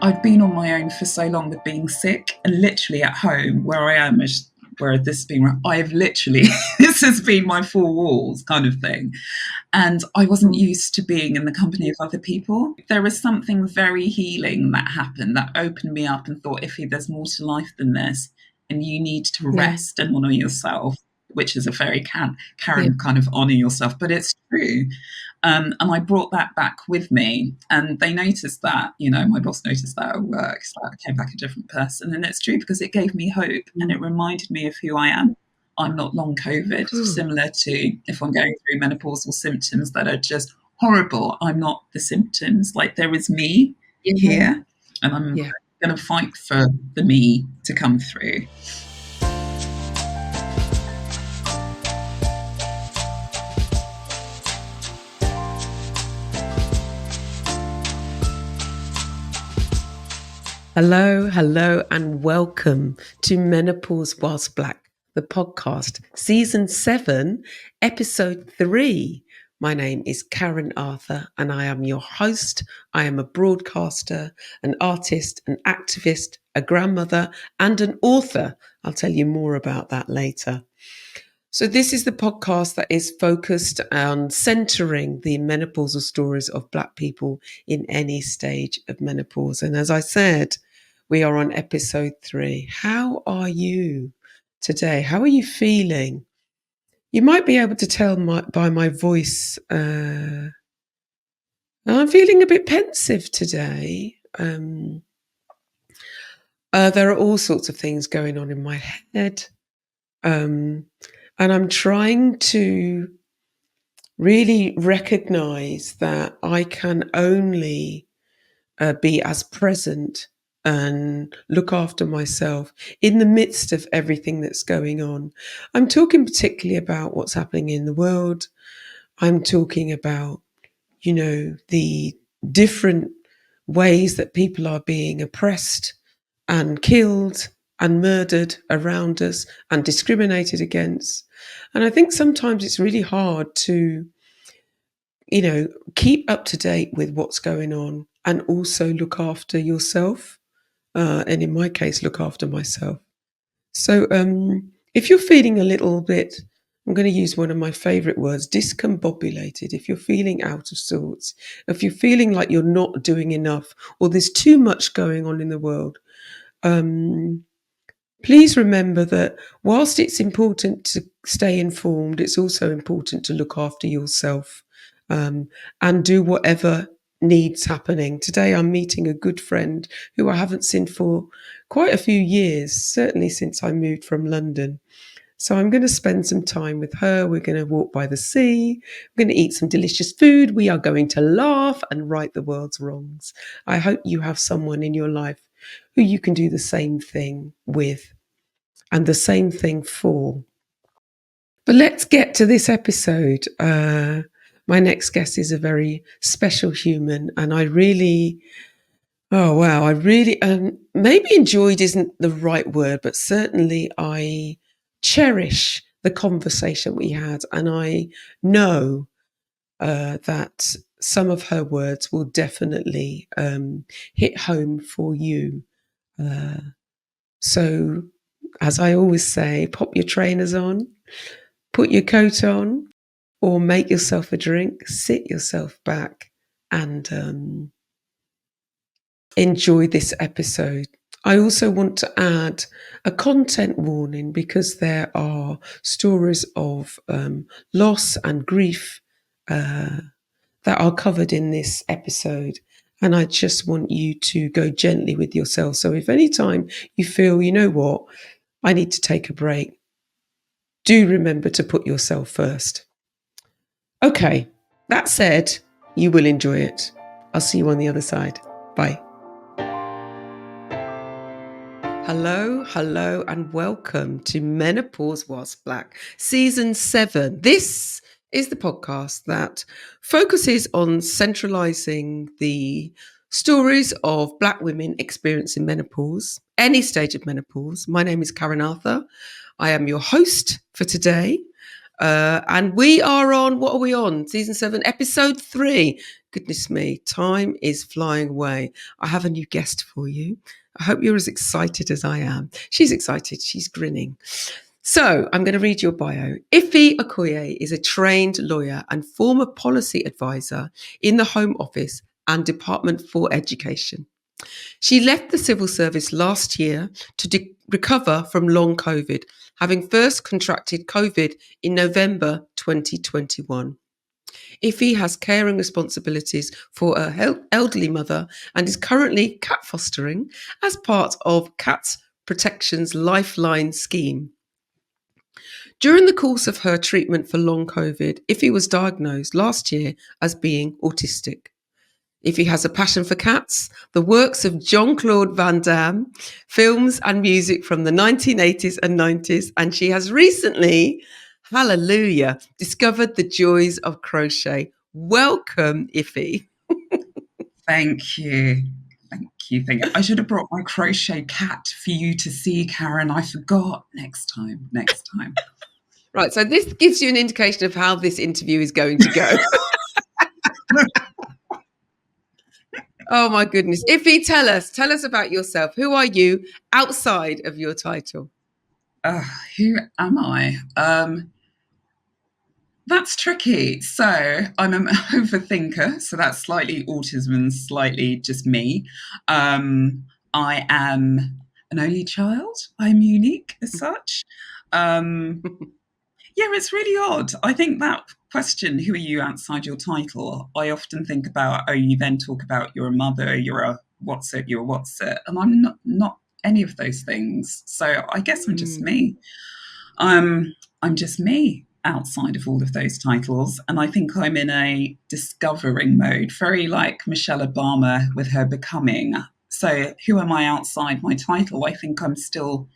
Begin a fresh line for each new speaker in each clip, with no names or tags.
I'd been on my own for so long with being sick, and literally at home where I am, where this has been, I've literally, this has been my four walls kind of thing. And I wasn't used to being in the company of other people. There was something very healing that happened that opened me up and thought, Ify, there's more to life than this. And you need to rest and honour yourself, which is a very Karen kind of honour yourself, but it's true. And I brought that back with me, and they noticed that, my boss noticed that at work. So I came back a different person. And it's true because it gave me hope and it reminded me of who I am. I'm not long COVID, similar to if I'm going through menopausal symptoms that are just horrible. I'm not the symptoms. Like, there is me here, and I'm going to fight for the me to come through.
Hello, and welcome to Menopause Whilst Black, the podcast, Season 7, Episode 3. My name is Karen Arthur, and I am your host. I am a broadcaster, an artist, an activist, a grandmother, and an author. I'll tell you more about that later. So this is the podcast that is focused on centering the menopausal stories of Black people in any stage of menopause. And as I said, we are on episode 3. How are you today? How are you feeling? You might be able to tell by my voice, I'm feeling a bit pensive today. There are all sorts of things going on in my head. And I'm trying to really recognize that I can only be as present and look after myself in the midst of everything that's going on. I'm talking particularly about what's happening in the world. I'm talking about, the different ways that people are being oppressed and killed and murdered around us and discriminated against. And I think sometimes it's really hard to, keep up to date with what's going on and also look after yourself. And in my case, look after myself. So if you're feeling a little bit, I'm going to use one of my favorite words, discombobulated. If you're feeling out of sorts, if you're feeling like you're not doing enough or there's too much going on in the world, please remember that whilst it's important to stay informed, it's also important to look after yourself and do whatever needs happening. Today I'm meeting a good friend who I haven't seen for quite a few years, certainly since I moved from London. So I'm going to spend some time with her. We're going to walk by the sea. We're going to eat some delicious food. We are going to laugh and right the world's wrongs. I hope you have someone in your life who you can do the same thing with and the same thing for. But let's get to this episode. My next guest is a very special human, and I really, maybe enjoyed isn't the right word, but certainly I cherish the conversation we had, and I know that some of her words will definitely hit home for you. So, as I always say, pop your trainers on, put your coat on, or make yourself a drink, sit yourself back and enjoy this episode. I also want to add a content warning because there are stories of loss and grief that are covered in this episode. And I just want you to go gently with yourself. So if any time you feel, you know what, I need to take a break, do remember to put yourself first. Okay, that said, you will enjoy it. I'll see you on the other side. Bye. Hello, and welcome to Menopause Whilst Black, Season 7. This is the podcast that focuses on centralising the stories of Black women experiencing menopause, any stage of menopause. My name is Karen Arthur. I am your host for today. And we are on, what are we on? Season 7, Episode 3. Goodness me, time is flying away. I have a new guest for you. I hope you're as excited as I am. She's excited. She's grinning. So I'm going to read your bio. Ify Okoye is a trained lawyer and former policy advisor in the Home Office and Department for Education. She left the civil service last year to recover from long COVID, having first contracted COVID in November 2021. Ify has caring responsibilities for her elderly mother and is currently cat fostering as part of Cats Protection's Lifeline scheme. During the course of her treatment for long COVID, Ify was diagnosed last year as being autistic. Ify has a passion for cats, the works of Jean Claude van Damme, films and music from the 1980s and 90s, and she has recently, hallelujah, discovered the joys of crochet. Welcome, Ify.
Thank you. Thank you. Thank you. I should have brought my crochet cat for you to see, Karen. I forgot. Next time. Next time.
Right, so this gives you an indication of how this interview is going to go. Oh my goodness. Ify, tell us about yourself. Who are you outside of your title?
Who am I? That's tricky. So I'm an overthinker. So that's slightly autism and slightly just me. I am an only child. I'm unique as such. Yeah, it's really odd. I think that question, who are you outside your title? I often think about, oh, you then talk about you're a mother, you're a what's it, you're a what's it. And I'm not any of those things. So I guess I'm just me. I'm just me outside of all of those titles. And I think I'm in a discovering mode, very like Michelle Obama with her becoming. So who am I outside my title? I think I'm still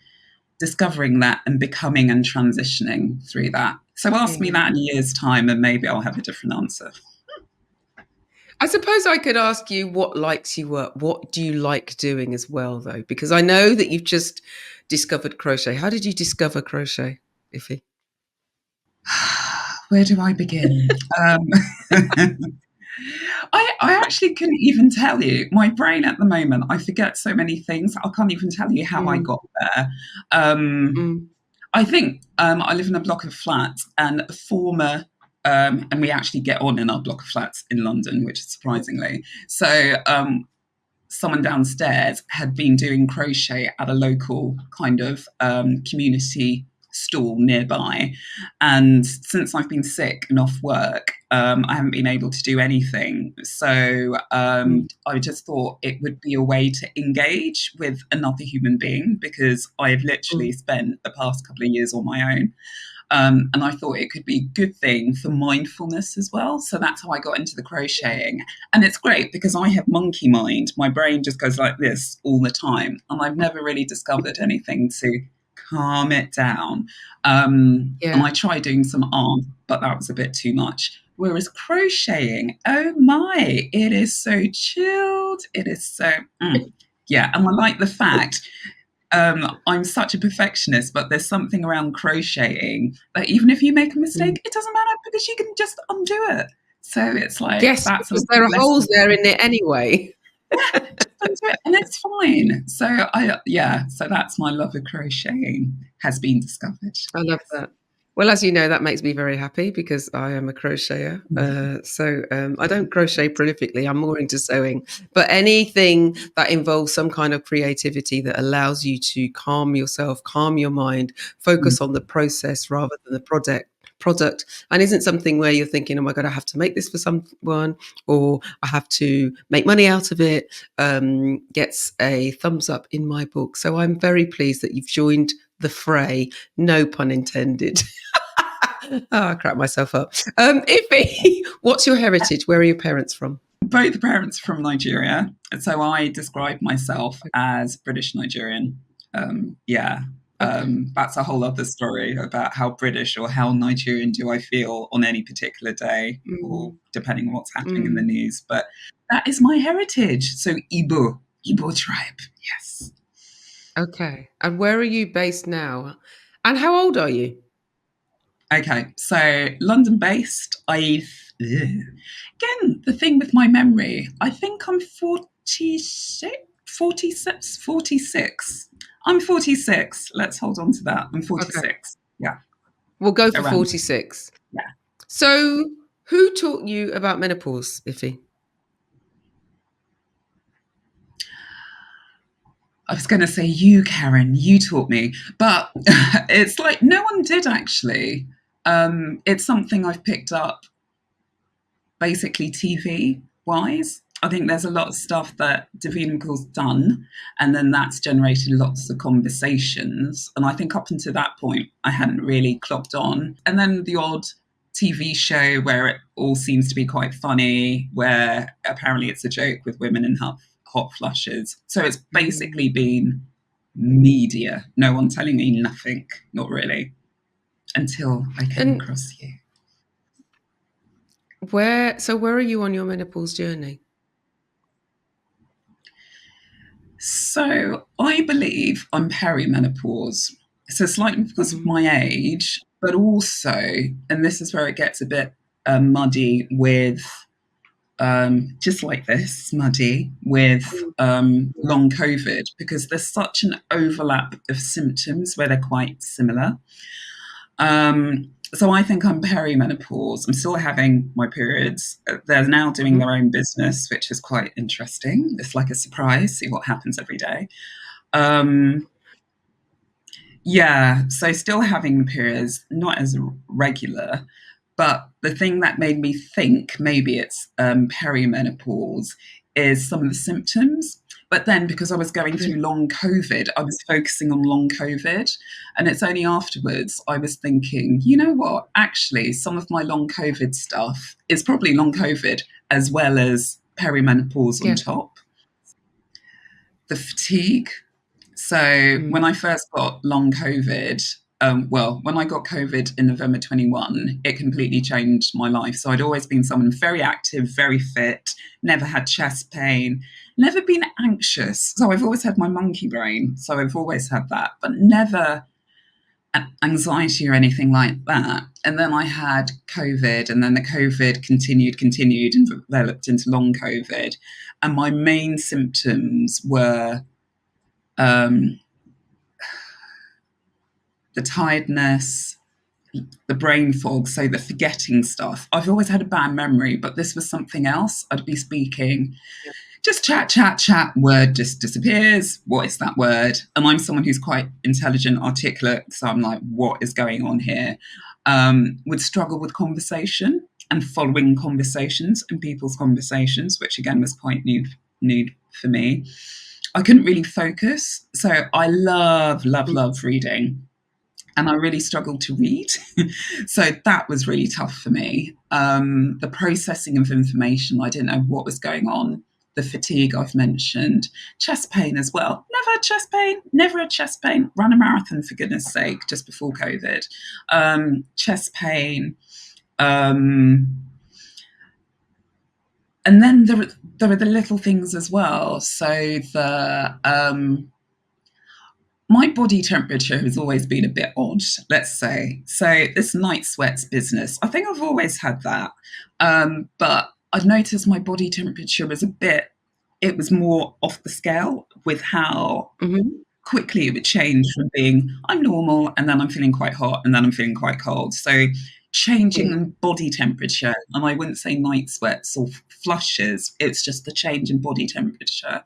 discovering that and becoming and transitioning through that. So ask me that in a year's time and maybe I'll have a different answer.
I suppose I could ask you what lights you up. What do you like doing as well, though? Because I know that you've just discovered crochet. How did you discover crochet, Ify?
Where do I begin? I actually couldn't even tell you. My brain at the moment, I forget so many things. I can't even tell you how I got there. I think I live in a block of flats and a former, and we actually get on in our block of flats in London, which is surprisingly. So someone downstairs had been doing crochet at a local kind of community stall nearby. And since I've been sick and off work, I haven't been able to do anything. So I just thought it would be a way to engage with another human being because I've literally spent the past couple of years on my own. And I thought it could be a good thing for mindfulness as well. So that's how I got into the crocheting. And it's great because I have monkey mind. My brain just goes like this all the time. And I've never really discovered anything to calm it down. And I tried doing some art, but that was a bit too much. Whereas crocheting, oh my, it is so chilled. It is so, yeah. And I like the fact I'm such a perfectionist, but there's something around crocheting that even if you make a mistake, it doesn't matter because you can just undo it. So it's like,
yes,
that's
because there are holes there in it anyway.
Yeah, just undo it and it's fine. So that's my love of crocheting has been discovered.
I love that. Well, as you know, that makes me very happy because I am a crocheter. So I don't crochet prolifically. I'm more into sewing. But anything that involves some kind of creativity that allows you to calm yourself, calm your mind, focus on the process rather than the product, and isn't something where you're thinking, oh my God, I have to make this for someone or I have to make money out of it, gets a thumbs up in my book. So I'm very pleased that you've joined the fray, no pun intended. I crack myself up. Ify, what's your heritage? Where are your parents from?
Both parents from Nigeria. So I describe myself as British Nigerian. That's a whole other story about how British or how Nigerian do I feel on any particular day, or depending on what's happening in the news. But that is my heritage. So Igbo tribe. Yes.
Okay. And where are you based now? And how old are you?
Okay, so London based. I've Again, the thing with my memory, I think I'm 46, 46, 46. I'm 46. Let's hold on to that. I'm
Okay.
46. Yeah,
We'll go for
around.
46.
Yeah.
So, who taught you about menopause, Ify?
I was going to say you, Karen, you taught me, but it's like no one did actually. It's something I've picked up basically TV wise. I think there's a lot of stuff that Davina McCall's done, and then that's generated lots of conversations. And I think up until that point, I hadn't really clocked on. And then the odd TV show where it all seems to be quite funny, where apparently it's a joke with women in hot flushes. So it's basically been media, no one telling me nothing, not really, until I came
And
across you.
where are you on your menopause journey?
So I believe I'm peri-menopause. So slightly because of my age, but also, and this is where it gets a bit muddy with, just like this, muddy with long COVID, because there's such an overlap of symptoms where they're quite similar. So I think I'm peri-menopause. I'm still having my periods. They're now doing their own business, which is quite interesting. It's like a surprise, see what happens every day. Um, yeah, so still having the periods, not as regular, but the thing that made me think maybe it's perimenopause is some of the symptoms. But then because I was going through long COVID, I was focusing on long COVID. And it's only afterwards I was thinking, you know what? Actually, some of my long COVID stuff is probably long COVID as well as perimenopause on top. The fatigue. So when I first got long COVID, when I got COVID in November 21, it completely changed my life. So I'd always been someone very active, very fit, never had chest pain, never been anxious. So I've always had my monkey brain. So I've always had that, but never anxiety or anything like that. And then I had COVID, and then the COVID continued and developed into long COVID. And my main symptoms were the tiredness, the brain fog, so the forgetting stuff. I've always had a bad memory, but this was something else. I'd be speaking, just chat, word just disappears. What is that word? And I'm someone who's quite intelligent, articulate, so I'm like, what is going on here? Would struggle with conversation and following conversations and people's conversations, which again was quite new for me. I couldn't really focus. So I love reading. And I really struggled to read. So that was really tough for me. The processing of information, I didn't know what was going on. The fatigue I've mentioned. Chest pain as well. Never had chest pain. Ran a marathon, for goodness sake, just before COVID. Chest pain. And then there are the little things as well. So my body temperature has always been a bit odd, let's say. So this night sweats business, I think I've always had that. But I've noticed my body temperature was it was more off the scale with how quickly it would change from being I'm normal and then I'm feeling quite hot and then I'm feeling quite cold. So changing body temperature, and I wouldn't say night sweats or flushes, it's just the change in body temperature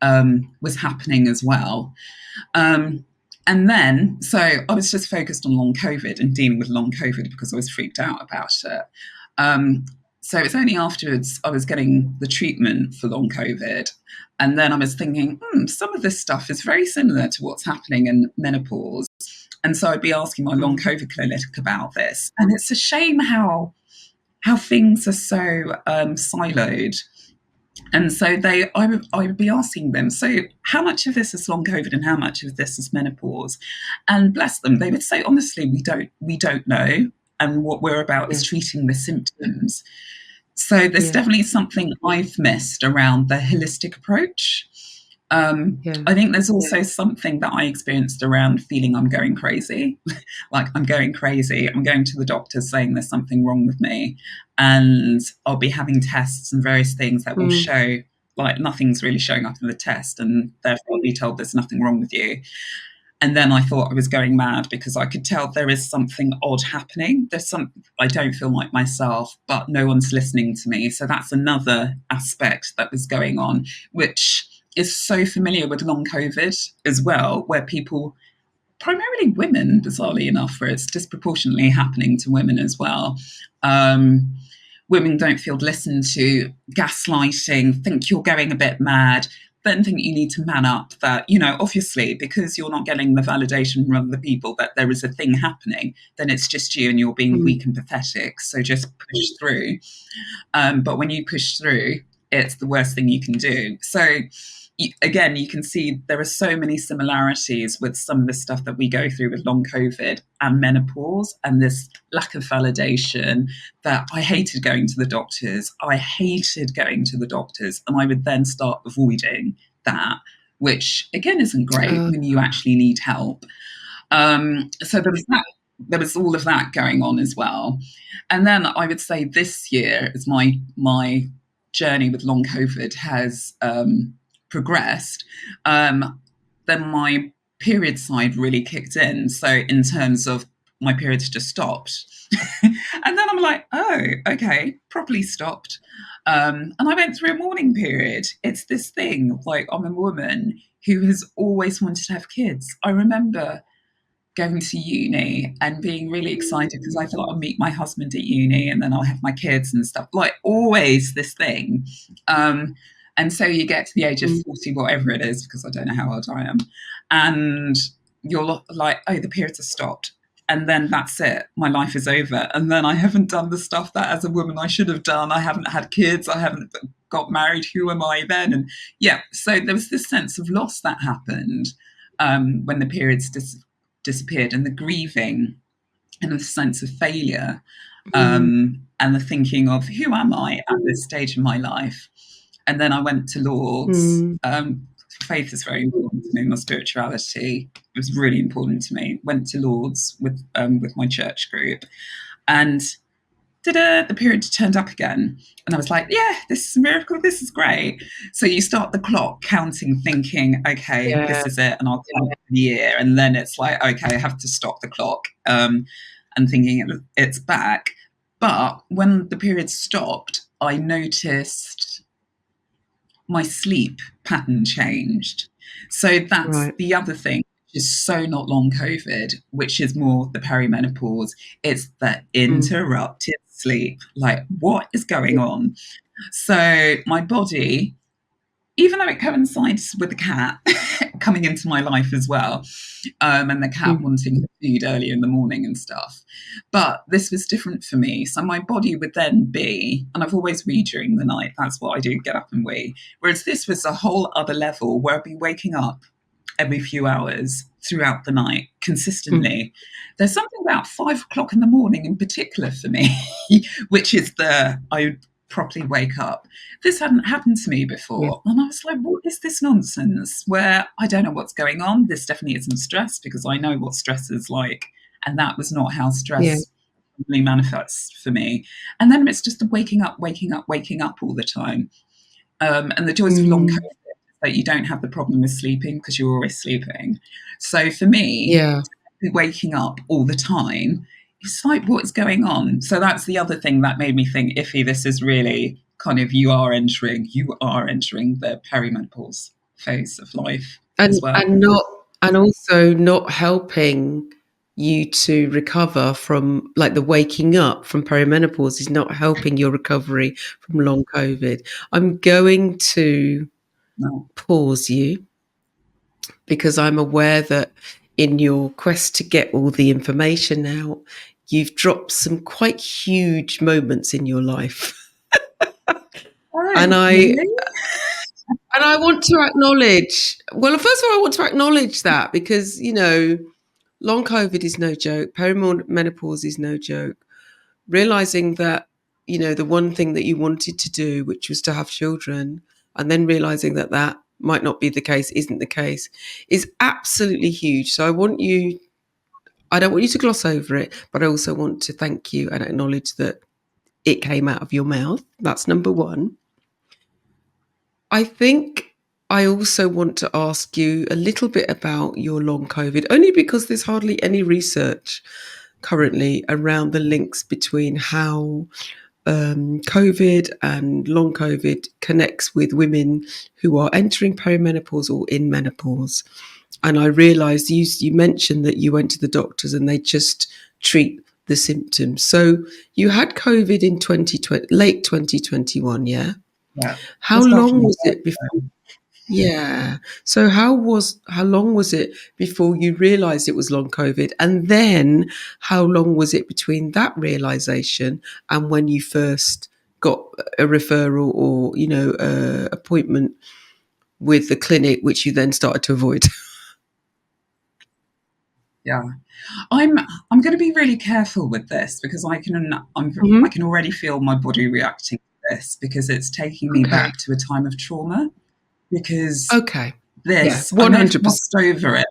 was happening as well. And then, so I was just focused on long COVID and dealing with long COVID because I was freaked out about it. So it's only afterwards I was getting the treatment for long COVID. And then I was thinking, some of this stuff is very similar to what's happening in menopause. And so I'd be asking my long COVID clinic about this. And it's a shame how things are so siloed. And so I would be asking them, so how much of this is long COVID and how much of this is menopause? And bless them, they would say, honestly, we don't know. And what we're about is treating the symptoms. So there's definitely something I've missed around the holistic approach.
Yeah.
I think there's also something that I experienced around feeling I'm going crazy. Like, I'm going crazy. I'm going to the doctor saying there's something wrong with me. And I'll be having tests and various things that will
Mm.
show, like, nothing's really showing up in the test. And therefore, I'll be told there's nothing wrong with you. And then I thought I was going mad because I could tell there is something odd happening. I don't feel like myself, but no one's listening to me. So that's another aspect that was going on, which is so familiar with long COVID as well, where people, primarily women, bizarrely enough, where it's disproportionately happening to women as well. Um, Women don't feel listened to, gaslighting, think you're going a bit mad, then think you need to man up, that, obviously, because you're not getting the validation from other people that there is a thing happening, then it's just you and you're being weak and pathetic. So just push through. But when you push through, it's the worst thing you can do. So again, you can see there are so many similarities with some of the stuff that we go through with long COVID and menopause, and this lack of validation, that I hated going to the doctors. I hated going to the doctors, and I would then start avoiding that, which again isn't great when you actually need help. So there was that. There was all of that going on as well. And then I would say this year, as my journey with long COVID has progressed, then my period side really kicked in. So in terms of my periods just stopped. And then I'm like, oh, okay, properly stopped. And I went through a mourning period. It's this thing, like, I'm a woman who has always wanted to have kids. I remember going to uni and being really excited because I thought I'll meet my husband at uni and then I'll have my kids and stuff. Like, always this thing. And so you get to the age of 40, whatever it is, because I don't know how old I am, and you're like, oh, the periods have stopped. And then that's it. My life is over. And then I haven't done the stuff that as a woman I should have done. I haven't had kids. I haven't got married. Who am I then? And yeah, so there was this sense of loss that happened when the periods disappeared, and the grieving and the sense of failure, and the thinking of, who am I at this stage of my life? And then I went to Lourdes. Faith is very important to me. My spirituality was really important to me. Went to Lourdes with my church group, and the period turned up again. And I was like, yeah, this is a miracle. This is great. So you start the clock counting, thinking, okay, this is it. And I'll count the year. And then it's like, okay, I have to stop the clock, and thinking it's back. But when the period stopped, I noticed my sleep pattern changed. So that's the other thing, which is so not long COVID, which is more the peri-menopause. It's the interrupted sleep. Like, what is going on? So my body, even though it coincides with the cat coming into my life as well, and the cat wanting food early in the morning and stuff, but this was different for me. So my body would then be, and I've always wee during the night, that's what I do, get up and wee, whereas this was a whole other level where I'd be waking up every few hours throughout the night consistently. There's something about 5 o'clock in the morning in particular for me, which is I would properly wake up. This hadn't happened to me before. And I was like, what is this nonsense where I don't know what's going on? This definitely isn't stress, because I know what stress is like. And that was not how stress really manifests for me. And then it's just the waking up all the time. And the joys of long COVID is that you don't have the problem with sleeping because you're always sleeping. So for me, waking up all the time, it's like, what's going on? So that's the other thing that made me think, Ify, this is really kind of, you are entering the perimenopause phase of life as well.
And also not helping you to recover from, like, the waking up from perimenopause is not helping your recovery from long COVID. I'm going to pause you because I'm aware that in your quest to get all the information out, you've dropped some quite huge moments in your life. And I want to acknowledge, well, first of all, I want to acknowledge that because, long COVID is no joke. Perimenopause is no joke. Realizing that, the one thing that you wanted to do, which was to have children, and then realizing that might not be the case, isn't the case, is absolutely huge. So I don't want you to gloss over it, but I also want to thank you and acknowledge that it came out of your mouth. That's number one. I think I also want to ask you a little bit about your long COVID, only because there's hardly any research currently around the links between how COVID and long COVID connects with women who are entering perimenopause or in menopause. And I realised you mentioned that you went to the doctors and they just treat the symptoms. So you had COVID in 2020, late 2021, yeah?
Yeah,
How
just after
long
my
was it before?
birthday.
Yeah. So how long was it before you realized it was long COVID? And then how long was it between that realization and when you first got a referral or, appointment with the clinic, which you then started to avoid?
Yeah, I'm going to be really careful with this because
Hmm.
I can already feel my body reacting to this because it's taking me
Okay.
back to a time of trauma. Because
Okay. Yeah.
this, I may have
100%.
glossed over it,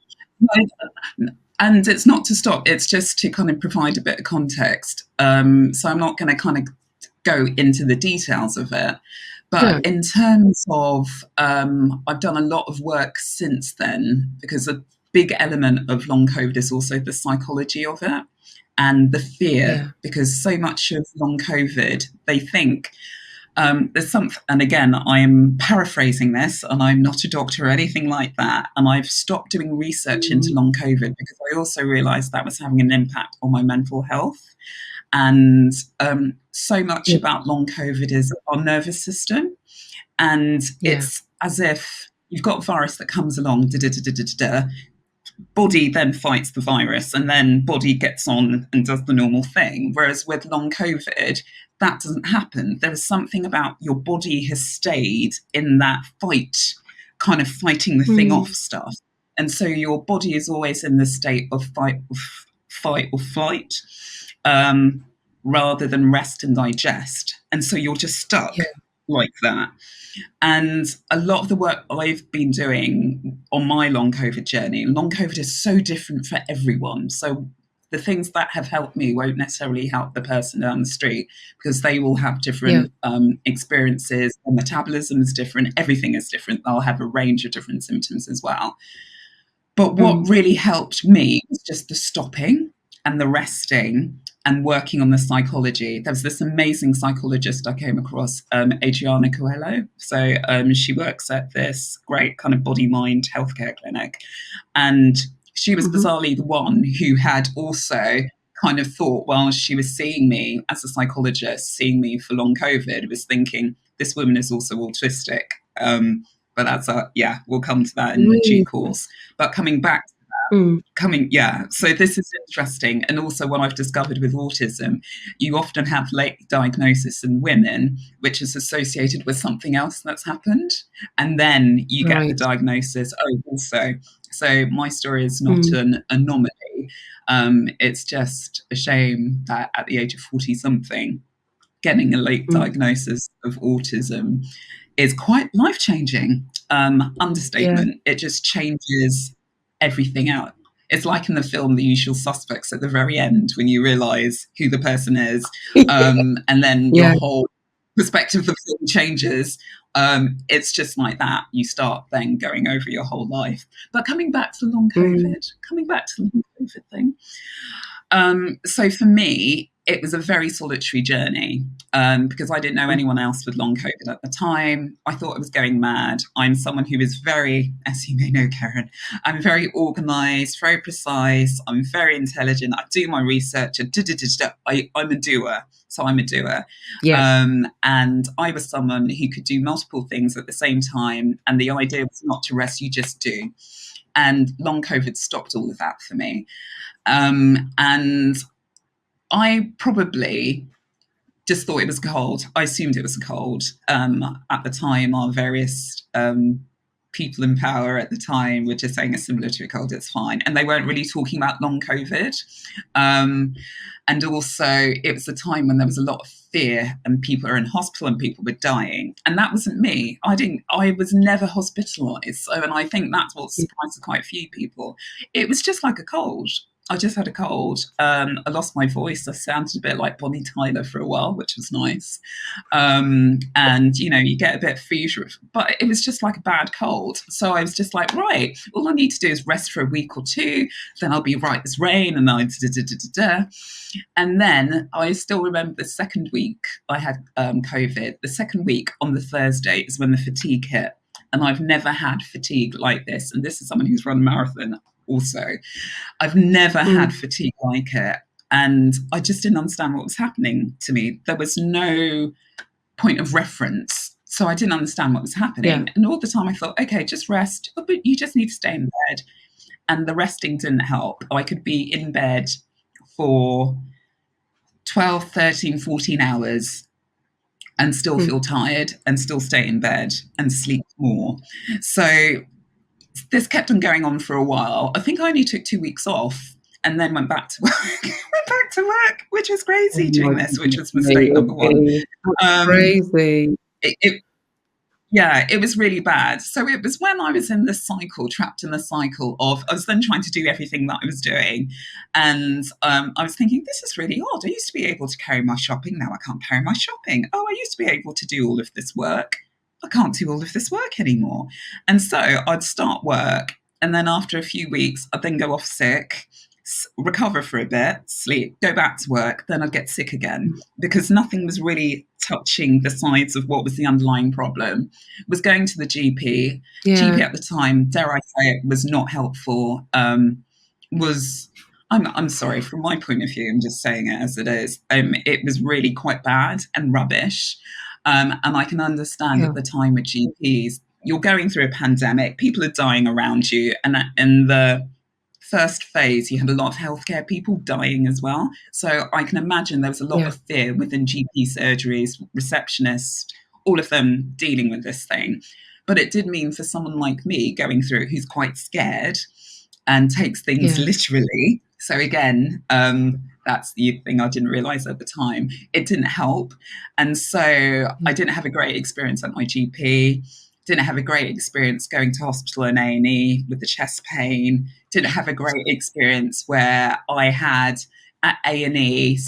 and it's not to stop. It's just to kind of provide a bit of context. So I'm not going to kind of go into the details of it. But
Yeah.
in terms of, I've done a lot of work since then because a big element of long COVID is also the psychology of it and the fear,
Yeah.
because so much of long COVID, they think there's something, and again, I'm paraphrasing this, and I'm not a doctor or anything like that. And I've stopped doing research into
Mm.
long COVID because I also realized that was having an impact on my mental health. And so much
Yeah.
about long COVID is our nervous system. And
Yeah.
it's as if you've got a virus that comes along, da da da da da da, body then fights the virus and then body gets on and does the normal thing. Whereas with long COVID, that doesn't happen. There is something about your body has stayed in that fight, kind of fighting the thing off
Mm.
stuff. And so your body is always in the state of fight or flight, um, rather than rest and digest. And so you're just stuck
Yeah.
like that. And a lot of the work I've been doing on my long COVID journey, long COVID is so different for everyone. So the things that have helped me won't necessarily help the person down the street because they will have
Yeah.
different experiences. Their metabolism is different. Everything is different. They'll have a range of different symptoms as well. But what
Mm.
really helped me was just the stopping and the resting and working on the psychology. There was this amazing psychologist I came across, Adriana Coelho. So she works at this great kind of body mind healthcare clinic. And she was
Hmm.
bizarrely the one who had also kind of thought while she was seeing me as a psychologist, seeing me for long COVID, was thinking, this woman is also autistic. But yeah, we'll come to that in due
Really?
course. But
Mm.
yeah, so this is interesting. And also what I've discovered with autism, you often have late diagnosis in women, which is associated with something else that's happened. And then you get the
Right.
diagnosis, oh, also. So my story is not
Mm.
an anomaly. It's just a shame that at the age of 40 something, getting a late
Mm.
diagnosis of autism is quite life changing.
Yeah.
Understatement. It just changes everything out. It's like in the film The Usual Suspects at the very end when you realize who the person is, and then your
Yeah.
whole perspective of the film changes. It's just like that. You start then going over your whole life. But
Mm.
coming back to the long COVID thing, so for me, it was a very solitary journey because I didn't know
Mm.
anyone else with long COVID at the time. I thought I was going mad. I'm someone who is very, as you may know, Karen, I'm very organized, very precise. I'm very intelligent. I do my research. I'm a doer. So I'm a doer.
Yeah.
And I was someone who could do multiple things at the same time. And the idea was not to rest, you just do. And long COVID stopped all of that for me. And I probably just thought it was a cold. I assumed it was a cold. At the time, our various people in power at the time were just saying it's similar to a cold, it's fine. And they weren't really talking about long COVID. And also, it was a time when there was a lot of fear and people are in hospital and people were dying. And that wasn't me. I was never hospitalized. So, and I think that's what surprised quite a few people. It was just like a cold. I just had a cold. I lost my voice. I sounded a bit like Bonnie Tyler for a while, which was nice. And, you get a bit feverish, but it was just like a bad cold. So I was just like, right, all I need to do is rest for a week or two. Then I'll be right as rain. And And then I still remember the second week I had COVID. The second week on the Thursday is when the fatigue hit. And I've never had fatigue like this. And this is someone who's run a marathon also. I've never had fatigue like it. And I just didn't understand what was happening to me. There was no point of reference. So I didn't understand what was happening. Yeah. And all the time I thought, okay, just rest. Oh, but you just need to stay in bed. And the resting didn't help. I could be in bed for 12, 13, 14 hours and still feel tired and still stay in bed and sleep more. So this kept on going on for a while. I think I only took 2 weeks off and then went back to work. Which was crazy doing this, which was mistake number one.
Crazy.
It was really bad. So it was when I was in this cycle, trapped in the cycle of, I was then trying to do everything that I was doing. And I was thinking, this is really odd. I used to be able to carry my shopping. Now I can't carry my shopping. Oh, I used to be able to do all of this work. I can't do all of this work anymore. And so I'd start work. And then after a few weeks, I'd then go off sick, recover for a bit, sleep, go back to work, then I'd get sick again because nothing was really touching the sides of what was the underlying problem. Was going to the GP. GP at the time, dare I say it, was not helpful. I'm sorry, from my point of view, I'm just saying it as it is. It was really quite bad and rubbish. And I can understand at the time with GPs, you're going through a pandemic, people are dying around you, and in the first phase, you had a lot of healthcare people dying as well. So I can imagine there was a lot of fear within GP surgeries, receptionists, all of them dealing with this thing. But it did mean for someone like me going through it who's quite scared and takes things literally. So again, that's the thing I didn't realize at the time. It didn't help. And so I didn't have a great experience at my GP. Didn't have a great experience going to hospital and A&E with the chest pain. Didn't have a great experience where I had at A&E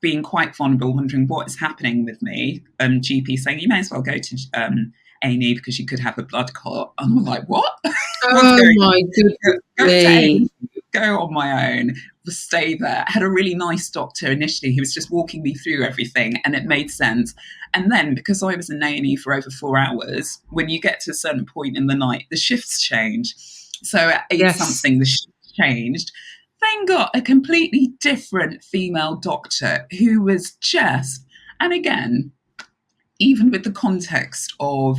being quite vulnerable, wondering what is happening with me. GP saying, you may as well go to A&E because you could have a blood clot. And I'm like, what?
Oh my goodness.
Go on my own, stay there. I had a really nice doctor initially. He was just walking me through everything and it made sense. And then because I was in A&E for over 4 hours, when you get to a certain point in the night, the shifts change. So at 8 something, the shift changed. Then got a completely different female doctor who was just, and again, even with the context of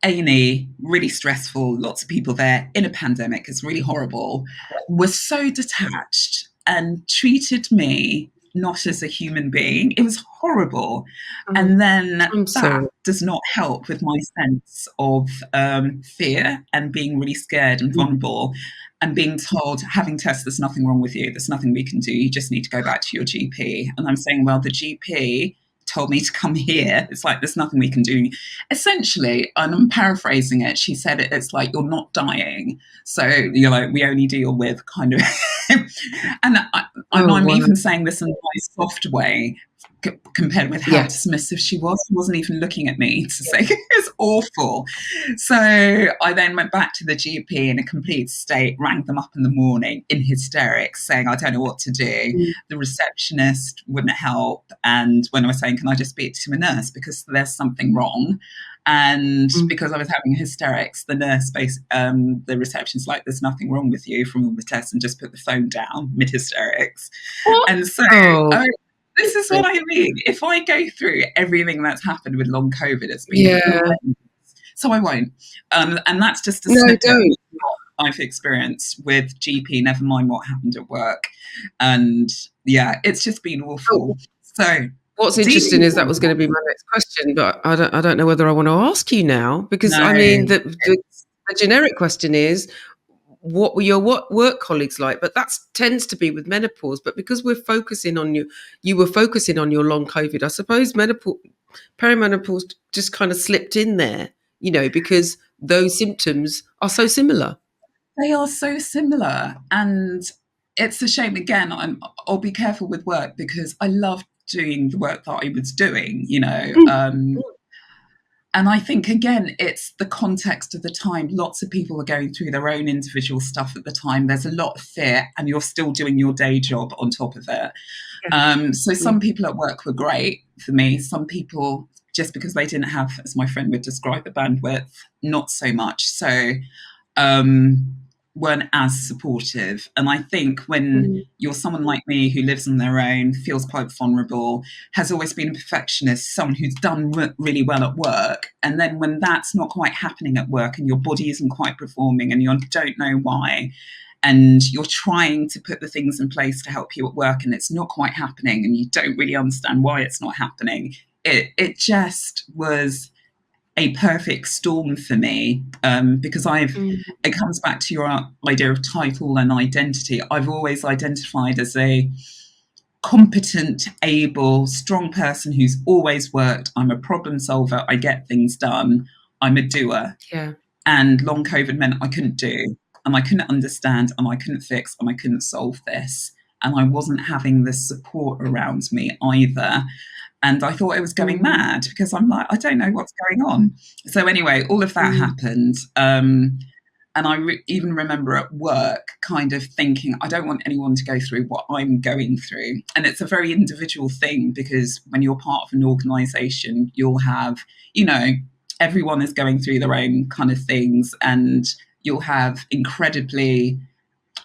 A&E, really stressful, lots of people there in a pandemic, it's really horrible, was so detached and treated me not as a human being. It was horrible. And then that does not help with my sense of fear and being really scared and vulnerable and being told, having tests, there's nothing wrong with you. There's nothing we can do. You just need to go back to your GP. And I'm saying, well, the GP told me to come here. It's like, there's nothing we can do. Essentially, and I'm paraphrasing it, she said it's like, you're not dying. So, we only deal with kind of, and I'm even saying this in a nice soft way compared with how dismissive she was. She wasn't even looking at me to say it was awful. So I then went back to the GP in a complete state, rang them up in the morning in hysterics saying, I don't know what to do. The receptionist wouldn't help. And when I was saying, can I just speak to a nurse because there's something wrong? And because I was having hysterics, the nurse, the receptionist, like, there's nothing wrong with you from all the tests, and just put the phone down mid-hysterics. And so this is what I mean. If I go through everything that's happened with long COVID, it's been so I won't. And that's just a snippet of what I've experienced with GP, never mind what happened at work. And it's just been awful. So
what's interesting is that was going to be my next question, but I don't know whether I want to ask you now because I mean the the generic question is, what were your work colleagues like? But that tends to be with menopause. But because we're focusing on you were focusing on your long COVID. I suppose perimenopause just kind of slipped in there, because those symptoms are so similar.
They are so similar. And it's a shame, again, I'll be careful with work because I loved doing the work that I was doing, and I think, again, it's the context of the time. Lots of people are going through their own individual stuff at the time. There's a lot of fear, and you're still doing your day job on top of it. So some people at work were great for me. Some people, just because they didn't have, as my friend would describe, the bandwidth, not so much. So weren't as supportive. And I think when you're someone like me who lives on their own, feels quite vulnerable, has always been a perfectionist, someone who's done really well at work, and then when that's not quite happening at work and your body isn't quite performing and you don't know why, and you're trying to put the things in place to help you at work and it's not quite happening and you don't really understand why it's not happening, it just was a perfect storm for me, because it comes back to your idea of title and identity. I've always identified as a competent, able, strong person who's always worked. I'm a problem solver. I get things done. I'm a doer.
Yeah.
And long COVID meant I couldn't do, and I couldn't understand, and I couldn't fix, and I couldn't solve this. And I wasn't having the support around me either. And I thought I was going mad because I'm like, I don't know what's going on. So anyway, all of that happened. And I even remember at work kind of thinking, I don't want anyone to go through what I'm going through. And it's a very individual thing because when you're part of an organization, you'll have, everyone is going through their own kind of things, and you'll have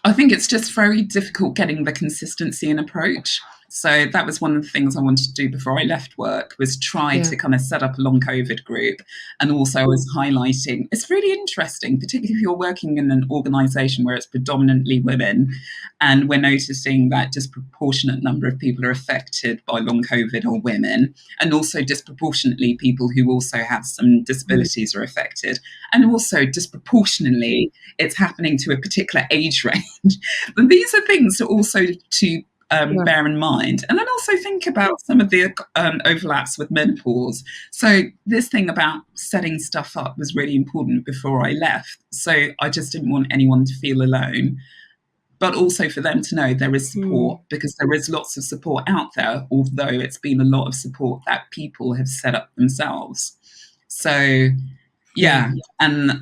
I think it's just very difficult getting the consistency and approach. So that was one of the things I wanted to do before I left work, was try to kind of set up a long COVID group. And also I was highlighting, it's really interesting, particularly if you're working in an organization where it's predominantly women, and we're noticing that disproportionate number of people are affected by long COVID are women, and also disproportionately people who also have some disabilities are affected. And also disproportionately, it's happening to a particular age range. But these are things to also to bear in mind. And then also think about some of the overlaps with menopause. So this thing about setting stuff up was really important before I left. So I just didn't want anyone to feel alone, but also for them to know there is support, because there is lots of support out there, although it's been a lot of support that people have set up themselves. So and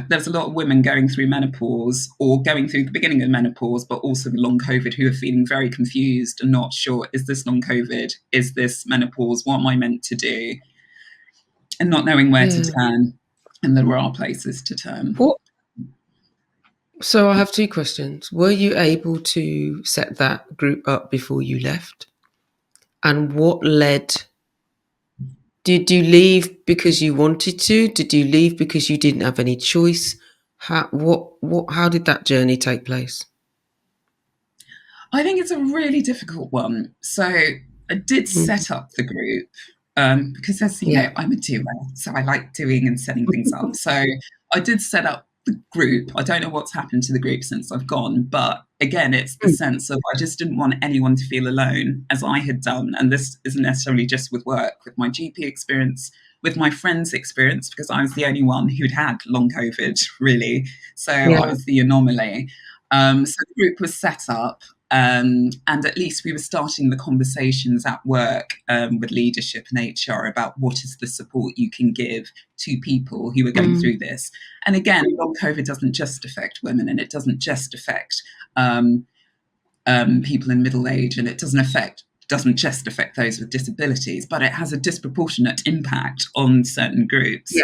there's a lot of women going through menopause or going through the beginning of menopause, but also the long COVID, who are feeling very confused and not sure, is this long COVID? Is this menopause? What am I meant to do? And not knowing where to turn. And there are places to turn.
So I have two questions. Were you able to set that group up before you left? And what led... Did you leave because you wanted to? Did you leave because you didn't have any choice? How did that journey take place?
I think it's a really difficult one. So I did set up the group because, as you know, I'm a doer, so I like doing and setting things up. So I did set up the group. I don't know what's happened to the group since I've gone, but again, it's the sense of I just didn't want anyone to feel alone, as I had done. And this isn't necessarily just with work, with my GP experience, with my friend's experience, because I was the only one who'd had long COVID, really. So I was the anomaly. So the group was set up. And at least we were starting the conversations at work with leadership and HR about what is the support you can give to people who are going through this. And again, long COVID doesn't just affect women, and it doesn't just affect people in middle age, and it doesn't just affect those with disabilities, but it has a disproportionate impact on certain groups.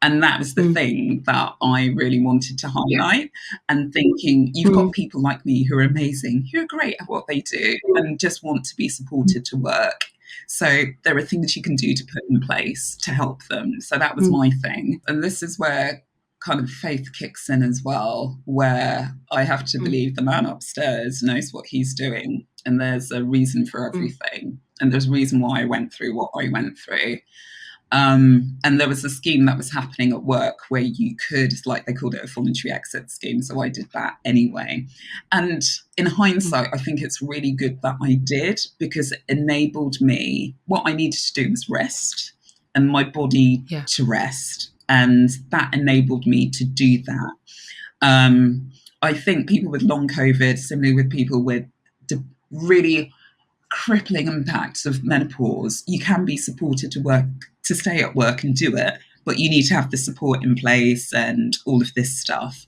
And that was the thing that I really wanted to highlight, and thinking, you've got people like me who are amazing, who are great at what they do and just want to be supported to work. So there are things you can do to put in place to help them. So that was my thing. And this is where kind of faith kicks in as well, where I have to believe the man upstairs knows what he's doing. And there's a reason for everything. And there's a reason why I went through what I went through. And there was a scheme that was happening at work where you could, like, they called it a voluntary exit scheme. So I did that anyway. And in hindsight, I think it's really good that I did, because it enabled me. What I needed to do was rest and my body
Yeah.
to rest. And that enabled me to do that. I think people with long COVID, similarly with people with really crippling impacts of menopause, you can be supported to stay at work and do it, but you need to have the support in place and all of this stuff.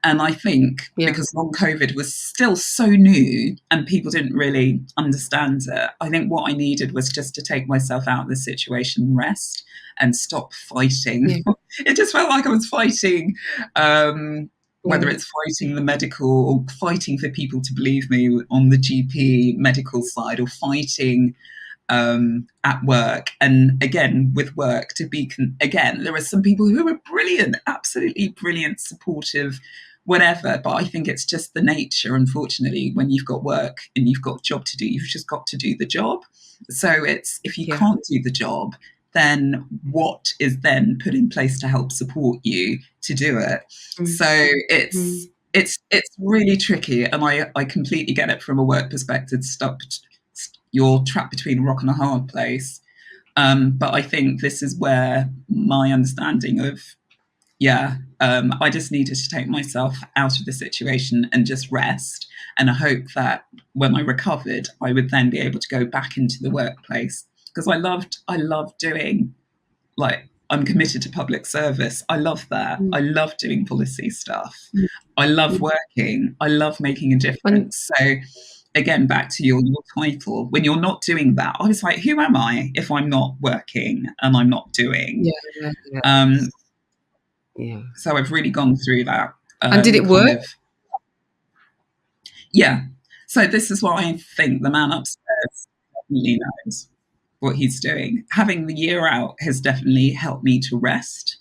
And I think
Yeah.
because long COVID was still so new and people didn't really understand it, I think what I needed was just to take myself out of the situation and rest and stop fighting.
Yeah.
It just felt like I was fighting, whether
Yeah.
it's fighting the medical or fighting for people to believe me on the GP medical side, or fighting at work. And again, with work, to be again, there are some people who are brilliant, absolutely brilliant, supportive, whatever. But I think it's just the nature, unfortunately, when you've got work and you've got a job to do, you've just got to do the job. So it's, if you
Yeah.
can't do the job, then what is then put in place to help support you to do it? So it's really tricky, and I completely get it from a work perspective. You're trapped between a rock and a hard place. But I think this is where my understanding of, I just needed to take myself out of the situation and just rest. And I hope that when I recovered, I would then be able to go back into the workplace, because I loved doing, like, I'm committed to public service. I love that. I love doing policy stuff. I love working. I love making a
And
difference. So again, back to your title, when you're not doing that, I was like, who am I if I'm not working and I'm not doing?
yeah,
Um,
yeah.
so I've really gone through that
And did it
kind
work?
of, yeah. So this is why I think the man upstairs definitely knows what he's doing. Having the year out has definitely helped me to rest,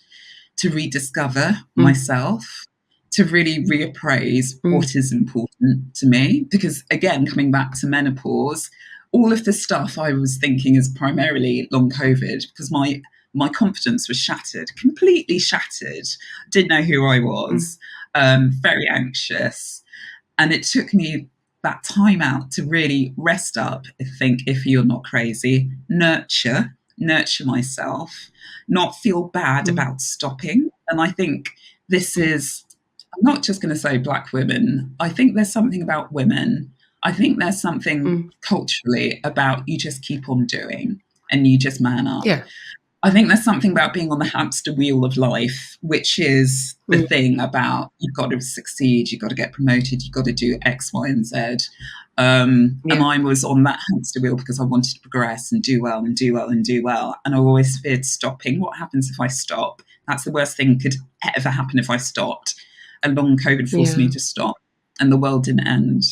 to rediscover myself, to really reappraise what is important to me. Because again, coming back to menopause, all of the stuff I was thinking is primarily long COVID, because my confidence was shattered, completely shattered. Didn't know who I was, very anxious. And it took me that time out to really rest up, think, if you're not crazy, nurture myself, not feel bad about stopping. And I think this is, I'm not just going to say Black women, I think there's something about women. I think there's something culturally about, you just keep on doing and you just man up.
Yeah.
I think there's something about being on the hamster wheel of life, which is the thing about, you've got to succeed, you've got to get promoted, you've got to do X, Y, and Z. And I was on that hamster wheel because I wanted to progress and do well and do well and do well. And I always feared stopping. What happens if I stop? That's the worst thing could ever happen if I stopped. And long COVID forced me to stop, and the world didn't end.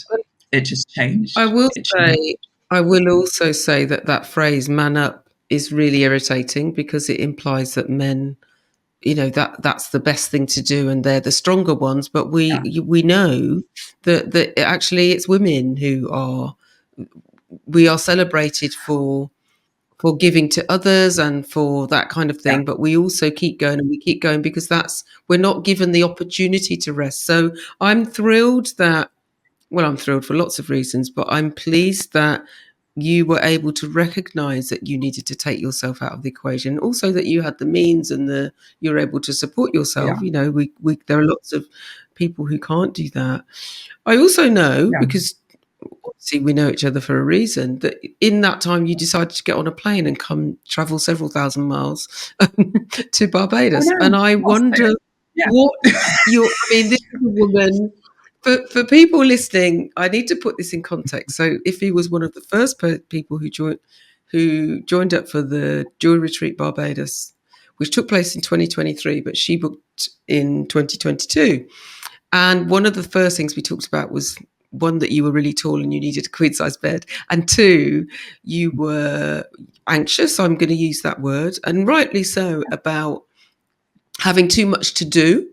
It just changed.
I will
It
say,
changed.
I will also say that phrase "man up" is really irritating, because it implies that men, that's the best thing to do and they're the stronger ones. But we know that actually it's women who we are celebrated for giving to others and for that kind of
Yeah.
thing. But we also keep going, and we keep going because we're not given the opportunity to rest. So I'm thrilled I'm thrilled for lots of reasons, but I'm pleased that you were able to recognize that you needed to take yourself out of the equation. Also that you had the means and you're able to support yourself.
Yeah.
There are lots of people who can't do that. I also know,
Yeah.
because obviously we know each other for a reason, that in that time you decided to get on a plane and come travel several thousand miles to
I
Barbados.
know.
And I
That's
wonder
it. Yeah.
what this is a woman. For people listening, I need to put this in context. So Ify was one of the first people who joined up for the Joy Retreat Barbados, which took place in 2023, but she booked in 2022. And one of the first things we talked about was, one, that you were really tall and you needed a queen size bed, and two, you were anxious, I'm going to use that word, and rightly so, about having too much to do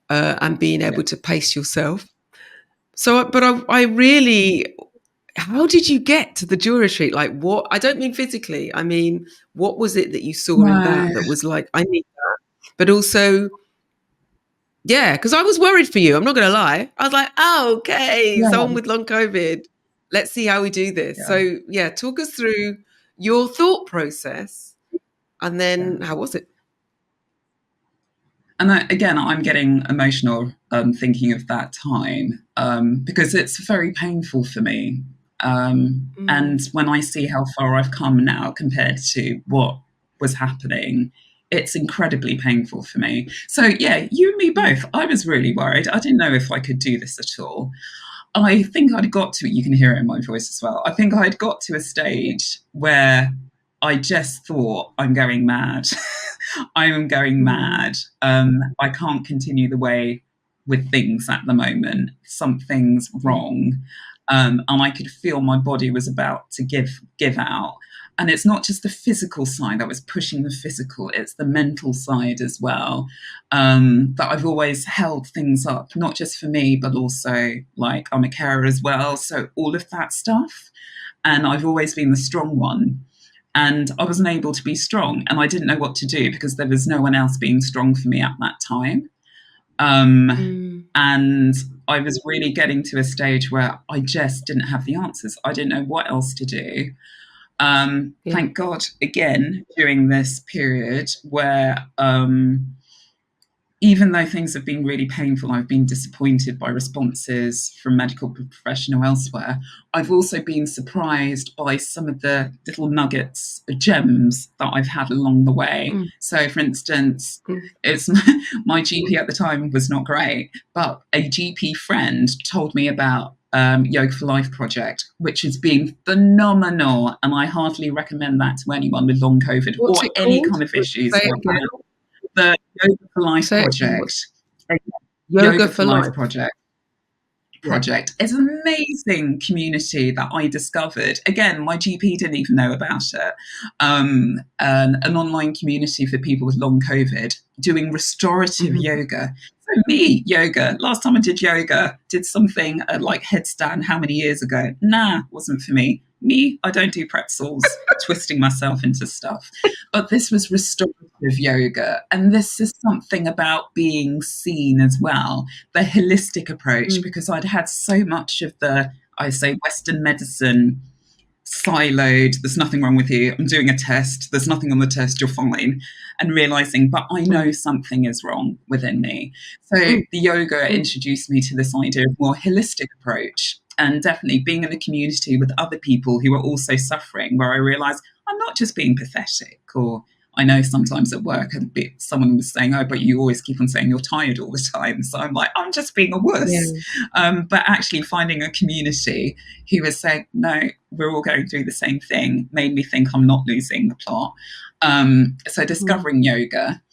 and being
Yeah.
able to pace yourself. So, but I really how did you get to the joy retreat? Like, what? I don't mean physically. I mean, what was it that you saw in
No.
that was like, I need that? But also, yeah, because I was worried for you. I'm not going to lie. I was like, oh, okay,
Yeah.
someone with long COVID. Let's see how we do this.
Yeah.
So, yeah, talk us through your thought process. And
Yeah.
then how was it?
And again, I'm getting emotional thinking of that time because it's very painful for me. And
Mm,
when I see how far I've come now compared to what was happening, it's incredibly painful for me. So, yeah, you and me
mm,
both. I was really worried. I didn't know if I could do this at all. I think I'd got to, you can hear it in my voice as well. I think I'd got to a stage where I just thought, I'm going mad. I'm going
mm,
mad. I can't continue the way with things at the moment. Something's
mm,
wrong. And I could feel my body was about to give out. And it's not just the physical side that was pushing the physical, it's the mental side as well. That I've always held things up, not just for me, but also like I'm a carer as well. So all of that stuff. And I've always been the strong one. And I wasn't able to be strong. And I didn't know what to do because there was no one else being strong for me at that time. Um,
mm.
and I was really getting to a stage where I just didn't have the answers. I didn't know what else to do.
Yeah.
Thank God, again, during this period where even though things have been really painful, I've been disappointed by responses from medical professional elsewhere. I've also been surprised by some of the little nuggets, gems that I've had along the way.
Mm,
So, for instance,
mm.
it's my GP at the time was not great, but a GP friend told me about Yoga for Life project, which has been phenomenal, and I heartily recommend that to anyone with long COVID
What's
or
it
any
called?
kind of issues
Say
or
it again.
the Yoga for Life
Say it again. What's
project.
Yoga
Yoga for
for
Life
Life? Yeah.
project is an amazing community that I discovered. Again, my GP didn't even know about it. An online community for people with long COVID doing restorative
Mhm.
yoga. So me, yoga. Last time I did yoga, did something like headstand how many years ago? Nah, wasn't for me. Me, I don't do pretzels, twisting myself into stuff. But this was restorative yoga. And this is something about being seen as well, the holistic approach,
Mm,
because I'd had so much of the, I say, Western medicine siloed, there's nothing wrong with you, I'm doing a test, there's nothing on the test, you're fine, and realizing, but I know
mm,
something is wrong within me. So
mm,
the yoga
mm.
introduced me to this idea of more holistic approach. And definitely being in a community with other people who are also suffering, where I realized I'm not just being pathetic. Or I know sometimes at work, someone was saying, "Oh, but you always keep on saying you're tired all the time." So I'm like, I'm just being a wuss.
Yeah.
But actually finding a community who was saying, no, we're all going through the same thing, made me think I'm not losing the plot. So
Mm,
discovering yoga,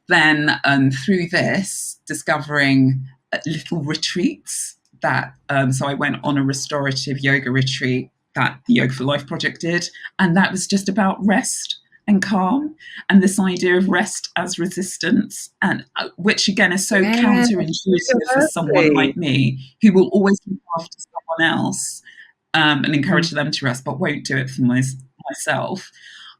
then through this, discovering little retreats that, so I went on a restorative yoga retreat that the Yoga for Life project did, and that was just about rest and calm, and this idea of rest as resistance, and which again is so
yeah.
counterintuitive for someone
Exactly.
like me who will always look after someone else and encourage
Mm,
them to rest, but won't do it for myself.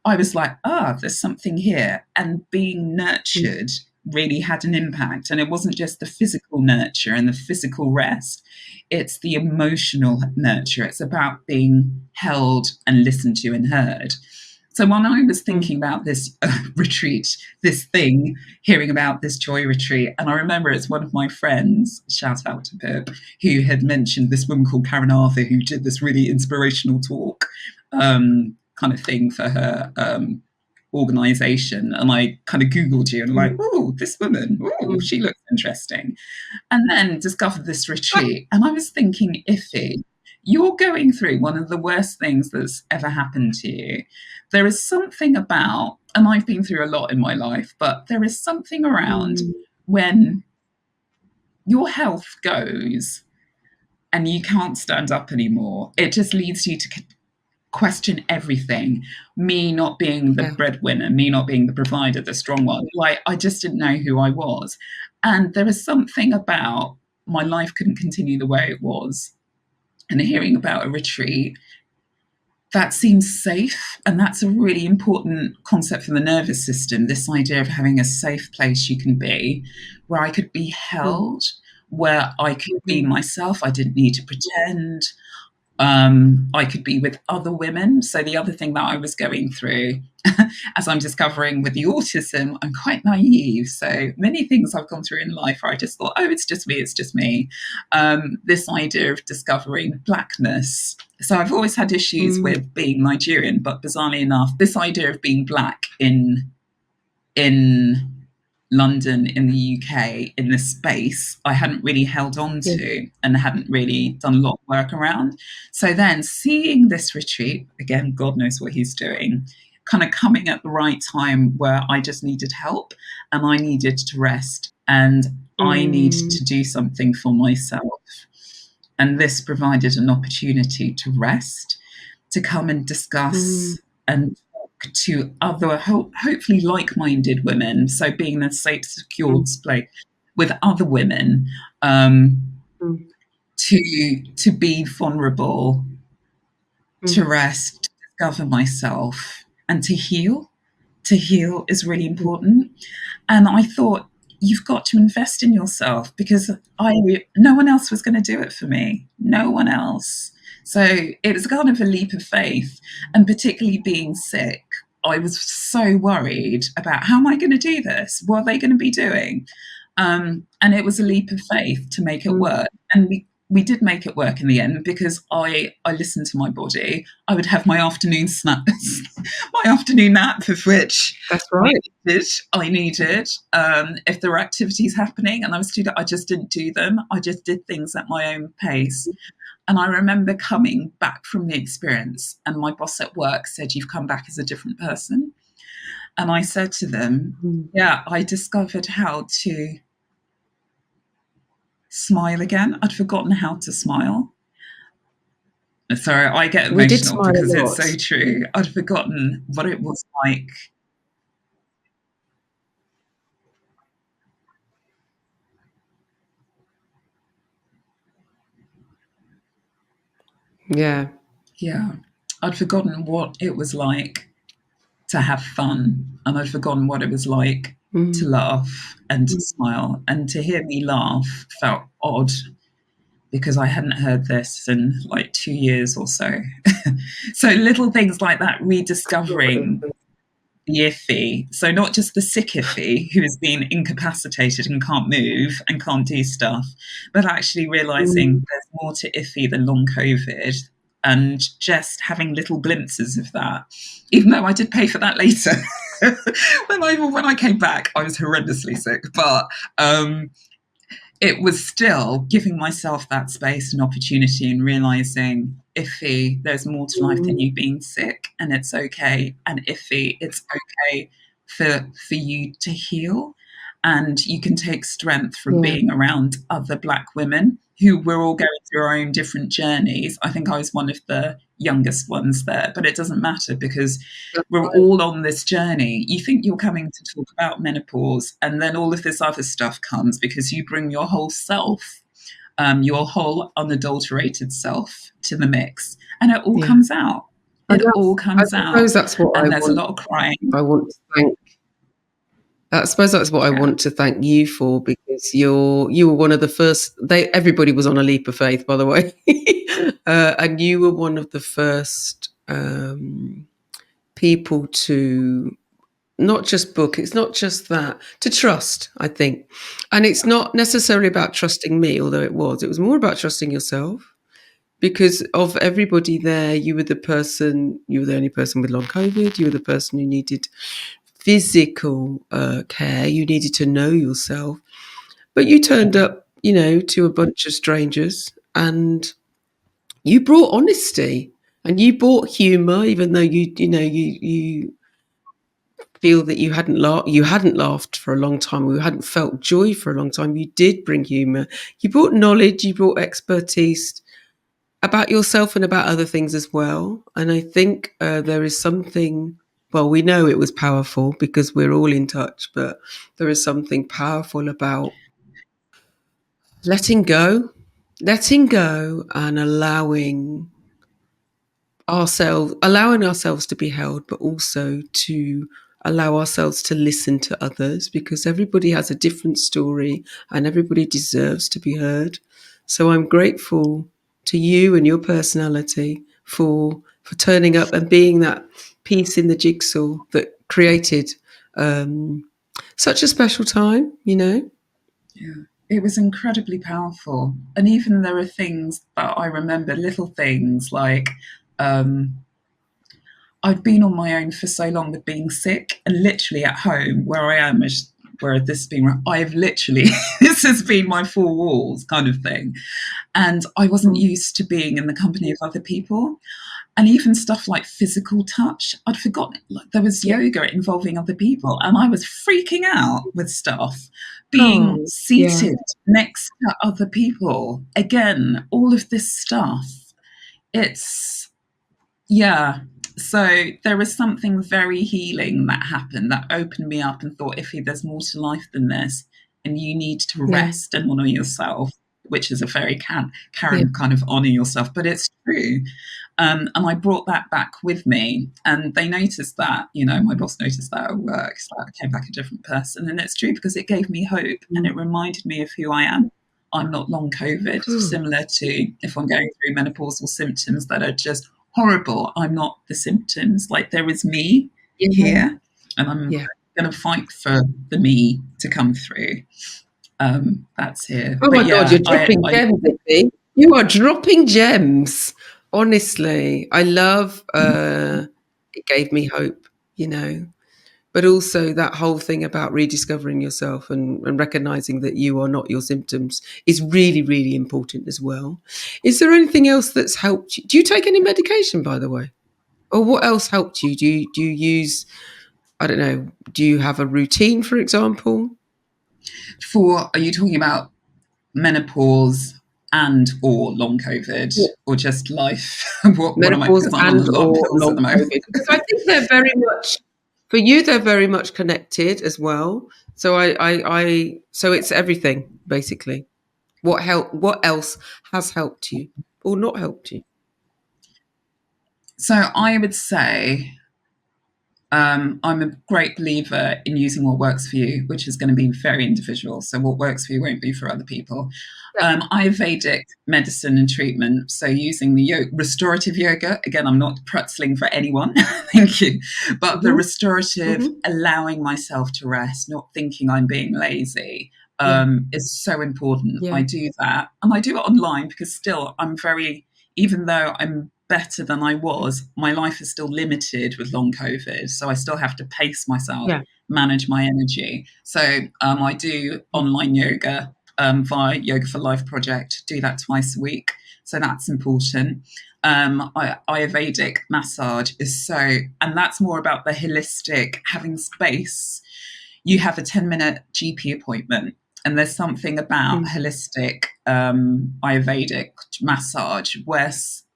I was like, there's something here. And being
mm,
nurtured really had an impact. And it wasn't just the physical nurture and the physical rest, it's the emotional nurture. It's about being held and listened to and heard. So when I was
mm,
thinking about this retreat, this thing, hearing about this joy retreat, and I remember it's one of my friends, shout out to Pip, who had mentioned this woman called Karen Arthur who did this really inspirational talk kind of thing for her organization. And I kind of Googled you and like,
mm,
oh, this woman, oh,
mm.
she looks interesting. And then discovered this retreat. And I was thinking, Ify, you're going through one of the worst things that's ever happened to you. There is something about, and I've been through a lot in my life, but there is something around
Mm,
when your health goes and you can't stand up anymore. It just leads you to question everything. Me not being the
yeah.
breadwinner, me not being the provider, the strong one. Like, I just didn't know who I was. And there was something about my life couldn't continue the way it was. and hearing about a retreat that seems safe. And that's a really important concept for the nervous system, this idea of having a safe place you can be, where I could be
mm,
held, where I could be
mm,
myself. I didn't need to pretend. I could be with other women. So the other thing that I was going through, as I'm discovering with the autism, I'm quite naive. So many things I've gone through in life where I just thought, oh, it's just me, it's just me. This idea of discovering blackness. So I've always had issues
mm,
with being Nigerian, but bizarrely enough, this idea of being black in London, in the UK, in this space, I hadn't really held on
yeah,
to and hadn't really done a lot of work around. So then seeing this retreat, again, God knows what he's doing, kind of coming at the right time where I just needed help and I needed to rest and I needed
mm,
to do something for myself. And this provided an opportunity to rest, to come and
mm,
discuss and talk to other, hopefully like-minded women. So being in a safe, secured
mm,
place with other women, um,
mm,
to be vulnerable, to
mm,
rest, to discover myself, and to heal. To heal is really
mm,
important. And I thought, you've got to invest in yourself because no one else was going to do it for me. No one else. So it was kind of a leap of faith. And particularly being sick, I was so worried about how am I going to do this? What are they going to be doing? And it was a leap of faith to make it
mm.
work. And we did make it work in the end because I listened to my body. I would have my afternoon snaps, my afternoon nap, of which
That's
I
right.
needed. I needed. If there were activities happening and I was doing, I just didn't do them. I just did things at my own pace. And I remember coming back from the experience, and my boss at work said, "You've come back as a different person." And I said to them,
Mm.
"Yeah, I discovered how to smile again. I'd forgotten how to smile." Sorry, I get
We did
emotional
smile a
because it's so
lot.
true. I'd forgotten what it was like.
Yeah.
Yeah, I'd forgotten what it was like to have fun, and I'd forgotten what it was like to
Mm,
laugh and to
mm,
smile. And to hear me laugh felt odd because I hadn't heard this in like 2 years or so. So little things like that, rediscovering the Ify. So not just the sick Ify who has been incapacitated and can't move and can't do stuff, but actually realizing
mm,
there's more to Ify than long COVID, and just having little glimpses of that. Even though I did pay for that later. When I came back, I was horrendously sick, but it was still giving myself that space and opportunity and realizing, Ify, there's more to life than
mm.
you being sick, and it's okay. And Ify, it's okay for you to heal, and you can take strength from
Yeah,
being around other Black women who were all going through our own different journeys. I think I was one of the youngest ones there, but it doesn't matter because
that's
we're
right.
all on this journey. You think you're coming to talk about menopause, and then all of this other stuff comes because you bring your whole self, your whole unadulterated self to the mix, and it all
Yeah.
comes out.
And
It all
that's, I
comes
suppose
out.
that's what
And there's a lot of crying.
I want to thank. I suppose that's what I
Yeah.
want to thank you for, because you were one of the first. Everybody was on a leap of faith, by the way, and you were one of the first people to not just book. It's not just that, to trust, I think, and it's not necessarily about trusting me, although it was. It was more about trusting yourself. Because of everybody there, you were the person. You were the only person with long COVID. You were the person who needed physical care. You needed to know yourself, but you turned up, to a bunch of strangers, and you brought honesty and you brought humor, even though you feel that you hadn't laughed for a long time, or you hadn't felt joy for a long time. You did bring humor. You brought knowledge. You brought expertise about yourself and about other things as well. And I think there is something, well, we know it was powerful because we're all in touch, but there is something powerful about letting go letting go and allowing ourselves to be held, but also to allow ourselves to listen to others, because everybody has a different story and everybody deserves to be heard. So I'm grateful to you and your personality for turning up and being that piece in the jigsaw that created such a special time, you know?
Yeah. It was incredibly powerful. And even there are things that I remember, little things like um, I've been on my own for so long with being sick, and literally at home where I am is where this has been. I've literally this has been my four walls kind of thing, and I wasn't
Mm.
used to being in the company of other people, and even stuff like physical touch. I'd forgotten like, there was
Yeah.
yoga involving other people, and I was freaking out with stuff. Being
Oh, yeah.
seated next to other people, again, all of this stuff. It's yeah. So there was something very healing that happened that opened me up and thought, Ify, there's more to life than this. And you need to
Yeah.
rest and honor yourself, which is a very
Yeah.
Karen kind of honor yourself, but it's true. And I brought that back with me. And they noticed that, my boss noticed that at work. So I came back a different person. And it's true because it gave me hope and
Mm.
it reminded me of who I am. I'm not long COVID,
Good.
similar to if I'm going through menopausal symptoms that are just horrible. I'm not the symptoms. Like there is me
Yeah.
here, and I'm
Yeah.
going to fight for the me to come through. That's here.
Oh my
But
God,
yeah,
you're dropping gems, Vicky. You are dropping gems. Honestly, I love it gave me hope, you know, but also that whole thing about rediscovering yourself and recognizing that you are not your symptoms is really, really important as well. Is there anything else that's helped you? Do you take any medication, by the way? Or what else helped you? Do you use, I don't know, do you have a routine, for example?
are you talking about menopause and or long COVID or just life? What am I?
Menopause
Because I'm on a
and
lot of
or
pills at
long
the moment.
COVID? Because I think they're very much for you. They're very much connected as well. So so it's everything basically. What help? What else has helped you or not helped you?
So I would say I'm a great believer in using what works for you, which is going to be very individual. So what works for you won't be for other people.
Yeah.
Ayurvedic medicine and treatment. So using the restorative yoga. Again, I'm not pretzeling for anyone. Thank you. But the
Hmm.
restorative,
Hmm.
allowing myself to rest, not thinking I'm being lazy,
Yeah.
is so important.
Yeah.
I do that. And I do it online because still I'm very, even though I'm better than I was, my life is still limited with long COVID. So I still have to pace myself,
Yeah.
manage my energy. So I do
Yeah.
online yoga via Yoga for Life project, do that twice a week. So that's important. Ayurvedic massage is so, and that's more about the holistic, having space. You have a 10-minute GP appointment, and there's something about
Mm.
holistic Ayurvedic massage where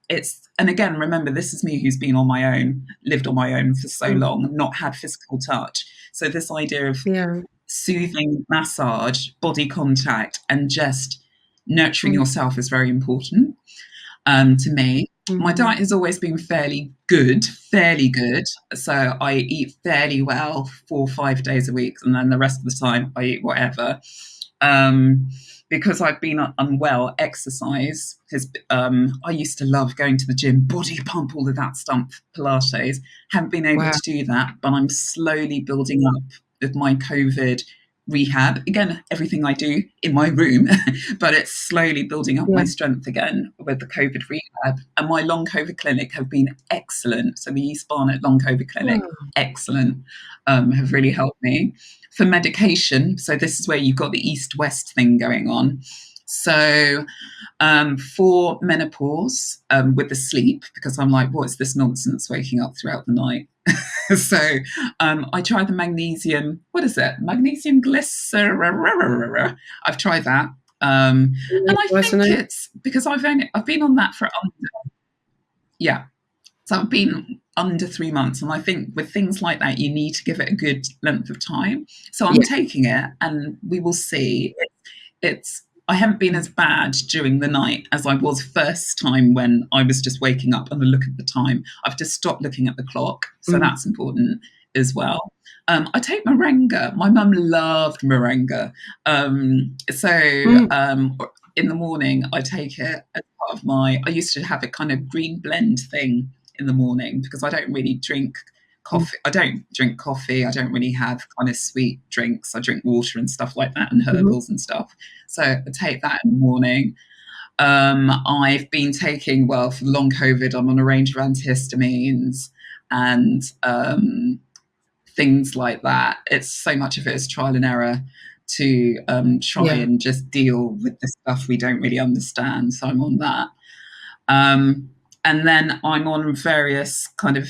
it's, and again, remember, this is me who's been on my own, lived on my own for so
Mm.
long, not had physical touch. So this idea of
Yeah.
soothing massage, body contact, and just nurturing
Mm.
yourself is very important to me. My
Mm.
diet has always been fairly good, fairly good. So I eat fairly well 4 or 5 days a week, and then the rest of the time I eat whatever. Um, because I've been unwell, exercise has. I used to love going to the gym, body pump, all of that stuff, Pilates. Haven't been able
Wow.
to do that, but I'm slowly building up with my COVID rehab. Again, everything I do in my room, but it's slowly building up my
Yeah.
strength again with the COVID rehab. And my long COVID clinic have been excellent. So the East Barnet Long COVID Clinic,
Wow.
excellent, have really helped me. For medication, so this is where you've got the East-West thing going on. So for menopause, with the sleep, because I'm like, what's this nonsense waking up throughout the night? So I tried the magnesium. What is it? Magnesium glycer. I've tried that, and I think
Resonate.
it's because I've been on that for yeah. So I've been under 3 months, and I think with things like that, you need to give it a good length of time. So I'm
Yeah.
taking it, and we will see. It's I haven't been as bad during the night as I was first time when I was just waking up and I look at the time. I've just stopped looking at the clock, so
Mm.
that's important as well. I take moringa. My mum loved moringa,
Mm.
in the morning I take it as part of my. I used to have a kind of green blend thing in the morning because I don't really drink
Mm.
coffee. I don't drink coffee. I don't really have kind of sweet drinks. I drink water and stuff like that and
Mhm.
herbals and stuff. So I take that in the morning. I've been taking, well, for long COVID, I'm on a range of antihistamines and things like that. It's so much of it is trial and error to try
Yeah.
and just deal with the stuff we don't really understand. So I'm on that. Um, and then I'm on various kind of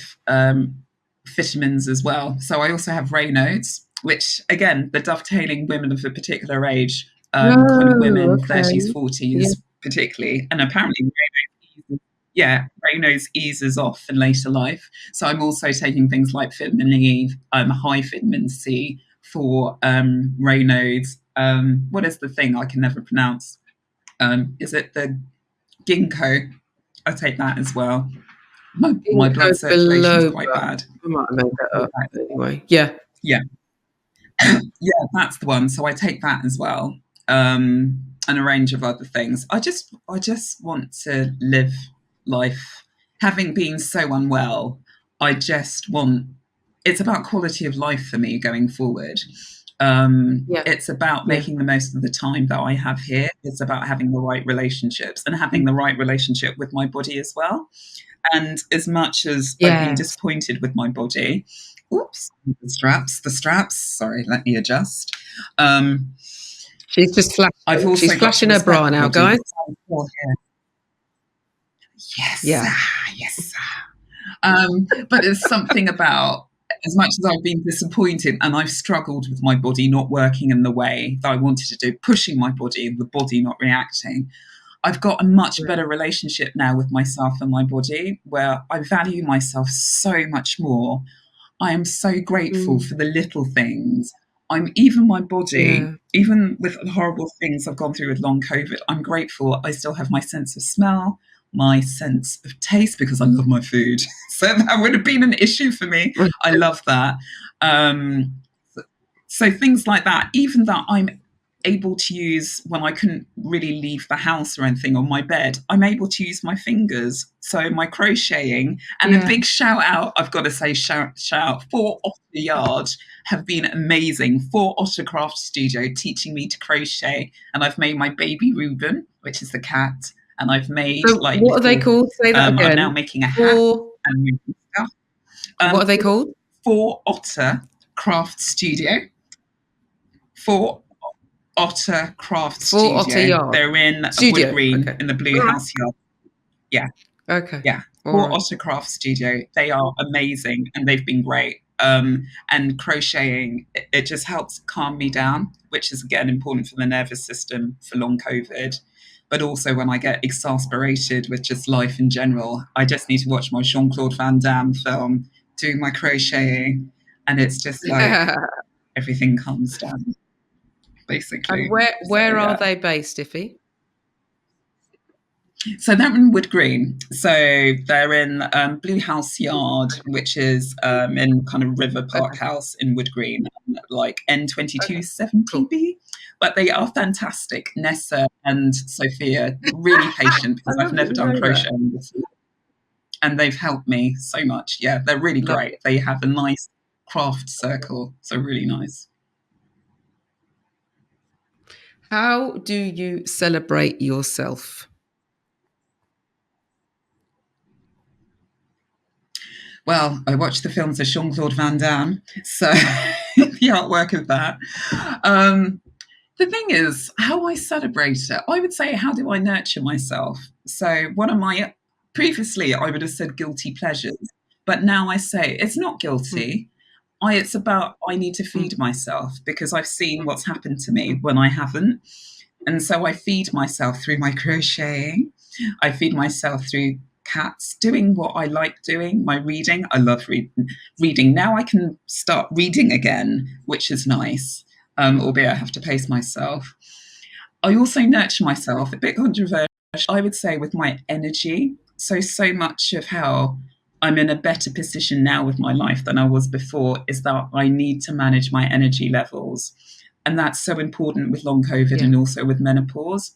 vitamins as well. So I also have Raynaud's, which again, the dovetailing women of a particular age, kind of
Oh,
women,
okay.
30s,
Yeah.
40s particularly, and apparently Raynaud's eases off in later life. So I'm also taking things like vitamin E, high vitamin C for Raynaud's. What is the thing I can never pronounce? Is it the ginkgo? I take that as well. My blood
Ginkgo
circulation's quite
biloba.
bad.
I might have made that
Take
up.
that.
Anyway, yeah.
Yeah, yeah, that's the one. So I take that as well, and a range of other things. I just want to live life. Having been so unwell, I just want. It's about quality of life for me going forward.
Yeah.
It's about
Yeah.
making the most of the time that I have here. It's about having the right relationships and having
Mm.
the right relationship with my body as well. And as much as I've been
Yes.
disappointed with my body, oops, the straps, sorry, let me adjust. Um,
She's just
I've
flashing. She's
also got to
flashing her
respect
bra
my
now,
body
guys.
because I'm still here. Yes,
Yeah.
yes. But there's something about, as much as I've been disappointed and I've struggled with my body not working in the way that I wanted to do, pushing my body and the body not reacting, I've got a much
Yeah.
better relationship now with myself and my body where I value myself so much more. I am so grateful
Mm.
for the little things. I'm even my body,
Yeah.
even with the horrible things I've gone through with long COVID, I'm grateful I still have my sense of smell, my sense of taste because I love my food. So that would have been an issue for me. I love that. Um, so things like that, even that I'm able to use when I couldn't really leave the house or anything on my bed, I'm able to use my fingers. So my crocheting and a
Yeah.
big shout out, I've got to say shout out for Otter Yard have been amazing for AutoCraft Studio teaching me to crochet. And I've made my baby Reuben, which is the cat, and I've made
So
like
what are they
little
called? Say that
I'm now
again.
making a hat
For
and stuff.
what
Um,
are they called?
for Otter Craft Studio. For Otter Craft
For Otter
Studio.
Yard
They're in Wood
Studio.
Green
Okay.
in the Blue
All right.
House Yard. Yeah,
Okay.
yeah.
All
For
right.
Otter Craft Studio, they are amazing and they've been great. And crocheting, it just helps calm me down, which is again important for the nervous system for long COVID. But also when I get exasperated with just life in general, I just need to watch my Jean Claude Van Damme film, do my crocheting, and it's just like everything calms down,
And
basically. So
where are
yeah.
they based, Ify?
So they're in Wood Green. So they're in Blue House Yard, which is in kind of River Park
Okay.
House in Wood Green, like
Okay. Cool.
N2270B. But they are fantastic. Nessa and Sophia, really patient
I
because I've
love that
never
you
done
know that.
crocheting before. And they've helped me so much. Yeah, they're really
Love
great.
it.
They have a nice craft circle. So really nice.
How do you celebrate yourself?
Well, I watched the films of Jean Claude Van Damme, so the artwork of that. Um, the thing is, how I celebrate it, I would say, how do I nurture myself? So, one of my previously, I would have said guilty pleasures, but now I say it's not
Mm.
guilty. It's about I need to
Mm.
feed myself because I've seen what's happened to me when I haven't. And so I feed myself through my crocheting. I feed myself through cats, doing what I like doing, my reading. I love reading. Now I can start reading again, which is nice, albeit I have to pace myself. I also nurture myself, a bit controversial, I would say, with my energy. So much of how I'm in a better position now with my life than I was before is that I need to manage my energy levels. And that's so important with long COVID
Yeah.
and also with menopause.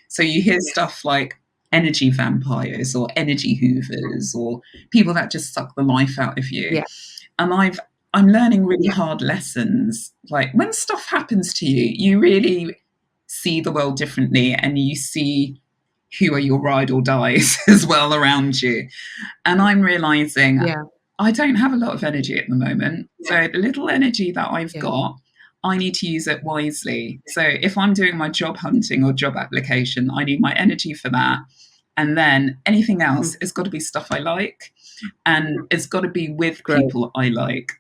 So you hear stuff like energy vampires or energy hoovers or people that just suck the life out of you.
Yeah.
And I'm learning really hard lessons. Like when stuff happens to you, you really see the world differently and you see who are your ride or dies as well around you. And I'm realizing
Yeah.
I don't have a lot of energy at the moment. So the little energy that I've
Yeah.
got, I need to use it wisely. So if I'm doing my job hunting or job application, I need my energy for that. And then anything else, it's got to be stuff I like and it's got to be with
Great.
people I like.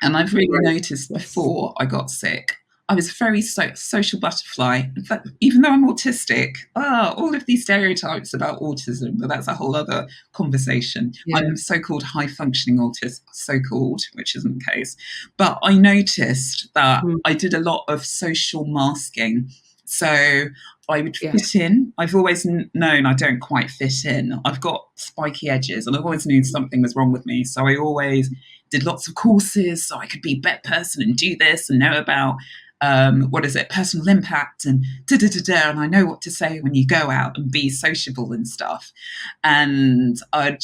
And I've really noticed
Yes.
before I got sick, I was a very social butterfly. In fact, even though I'm autistic, all of these stereotypes about autism, but that's a whole other conversation.
Yeah.
I'm so-called high-functioning autist, so-called, which isn't the case. But I noticed that I did a lot of social masking. So I would
Yes.
fit in. I've always known I don't quite fit in. I've got spiky edges, and I've always knew something was wrong with me. So I always did lots of courses so I could be a better person and do this and know about personal impact and and I know what to say when you go out and be sociable and stuff. And I'd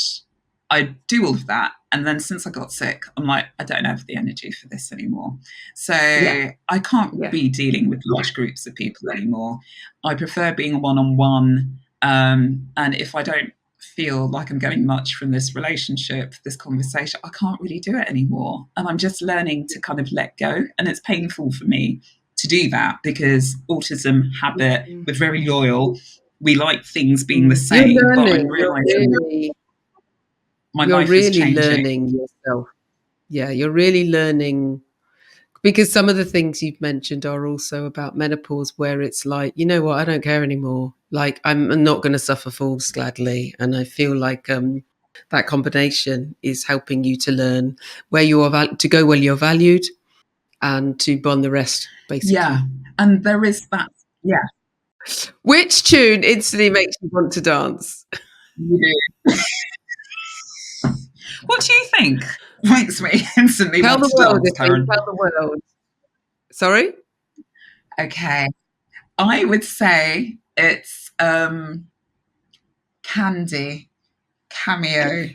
do all of that. And then since I got sick, I'm like, I don't have the energy for this anymore. So I can't be dealing with large groups of people anymore. I prefer being one-on-one. And if I don't feel like I'm getting much from this relationship, this conversation, I can't really do it anymore. And I'm just learning to kind of let go. And it's painful for me to do that because autism, habit, we're very loyal. We like things being the same.
You're
But
learning.
I'm realizing my life is changing.
Learning yourself. Yeah, you're really learning because some of the things you've mentioned are also about menopause where it's like, you know what, I don't care anymore. Like I'm not going to suffer fools gladly. And I feel like that combination is helping you to learn where you are, to go where you're valued and to bond the rest, basically.
Yeah. And there is that. Yeah.
Which tune instantly makes you want to dance?
What do you think makes me instantly
Tell
want
the
to
world,
dance, Karen?
tell the world. Sorry?
Okay. I would say it's Candy, Cameo.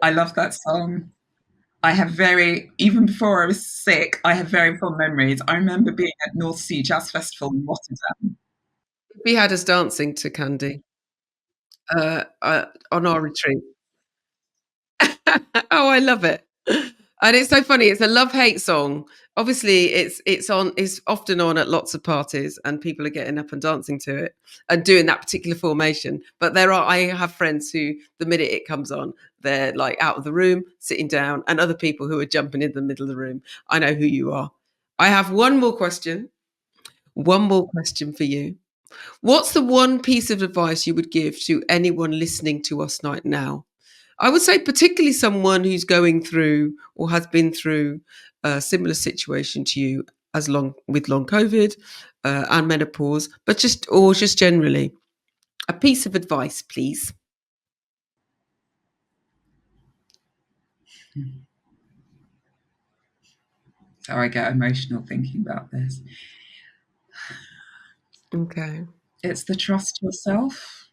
I love that song. I have even before I was sick, I have very fond memories. I remember being at North Sea Jazz Festival in Rotterdam.
We had us dancing to Candy on our retreat. Oh, I love it. And it's so funny. It's a love-hate song. Obviously, it's often on at lots of parties, and people are getting up and dancing to it and doing that particular formation. But I have friends who, the minute it comes on, they're like out of the room, sitting down, and other people who are jumping in the middle of the room. I know who you are. I have one more question. One more question for you. What's the one piece of advice you would give to anyone listening to us right now? I would say particularly someone who's going through or has been through a similar situation to you with long COVID and menopause, but just generally. A piece of advice, please.
So I get emotional thinking about this.
Okay.
It's the trust yourself.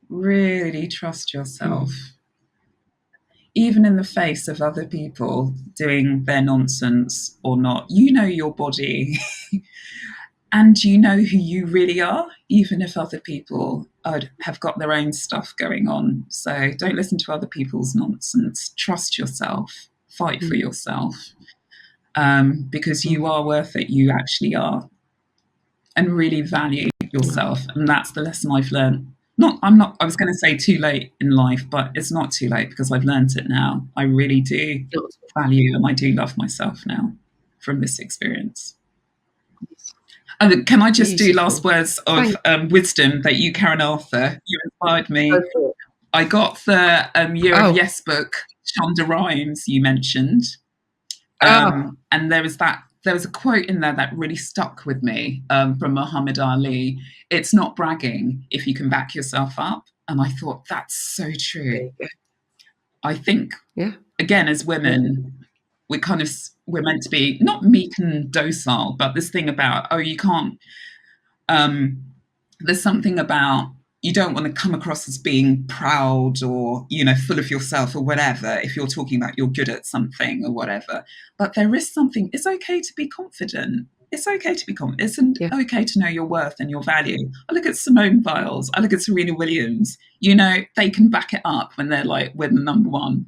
Really trust yourself. Even in the face of other people doing their nonsense or not, you know your body and you know who you really are, even if other people have got their own stuff going on. So don't listen to other people's nonsense. Trust yourself, fight for yourself, because you are worth it. You actually are, and really value yourself. And that's the lesson I've learned. I was going to say too late in life, but it's not too late because I've learned it now. I really do value and I do love myself now from this experience. Can I just do last words of wisdom that you, Karen Arthur, you inspired me. I got the Year of Yes book, Shonda Rhimes, you mentioned. And there was that there was a quote in there that really stuck with me from Muhammad Ali. It's not bragging if you can back yourself up. And I thought, that's so true. I think, again, as women, we're meant to be not meek and docile, but this thing about, you can't, there's something about, you don't want to come across as being proud or, full of yourself or whatever, if you're talking about you're good at something or whatever. But there is something, it's okay to be confident. It's okay to be confident. It's okay to know your worth and your value. I look at Simone Biles. I look at Serena Williams. They can back it up when they're like, we're the number one.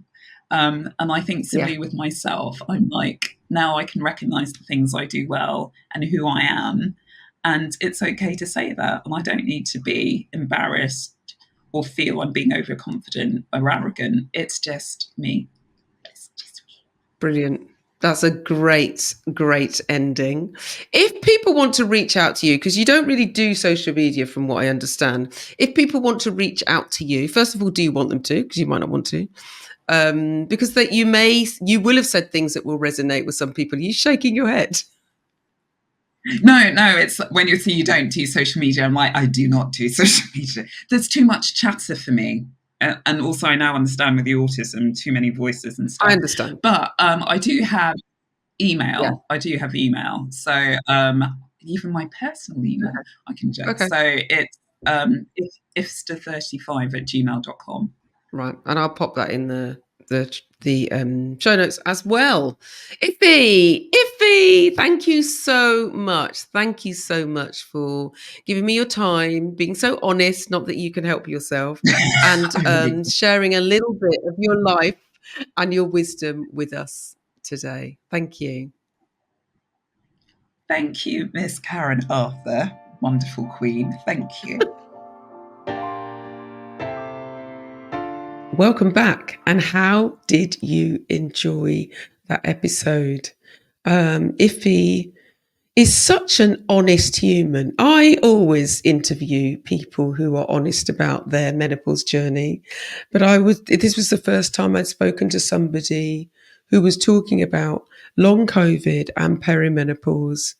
And I think similarly with myself, I'm like, now I can recognize the things I do well and who I am. And it's okay to say that. And I don't need to be embarrassed or feel I'm being overconfident or arrogant. It's just me. It's just me.
Brilliant. That's a great, great ending. If people want to reach out to you, because you don't really do social media from what I understand, if people want to reach out to you, first of all, do you want them to? Because you might not want to. Because you will have said things that will resonate with some people. Are you shaking your head?
No, it's when you say you don't do social media, I'm like, I do not do social media. There's too much chatter for me. And also I now understand with the autism, too many voices and stuff.
I understand.
But I do have email. Yeah. I do have email. So even my personal email, I can check. Okay. So it's ifster35@gmail.com.
Right. And I'll pop that in the show notes as well. Ify, thank you so much. Thank you so much for giving me your time, being so honest, not that you can help yourself, and sharing a little bit of your life and your wisdom with us today. Thank you.
Thank you, Miss Karen Arthur. Wonderful queen. Thank you.
Welcome back. And how did you enjoy that episode? Ify is such an honest human. I always interview people who are honest about their menopause journey, but this was the first time I'd spoken to somebody who was talking about long COVID and perimenopause.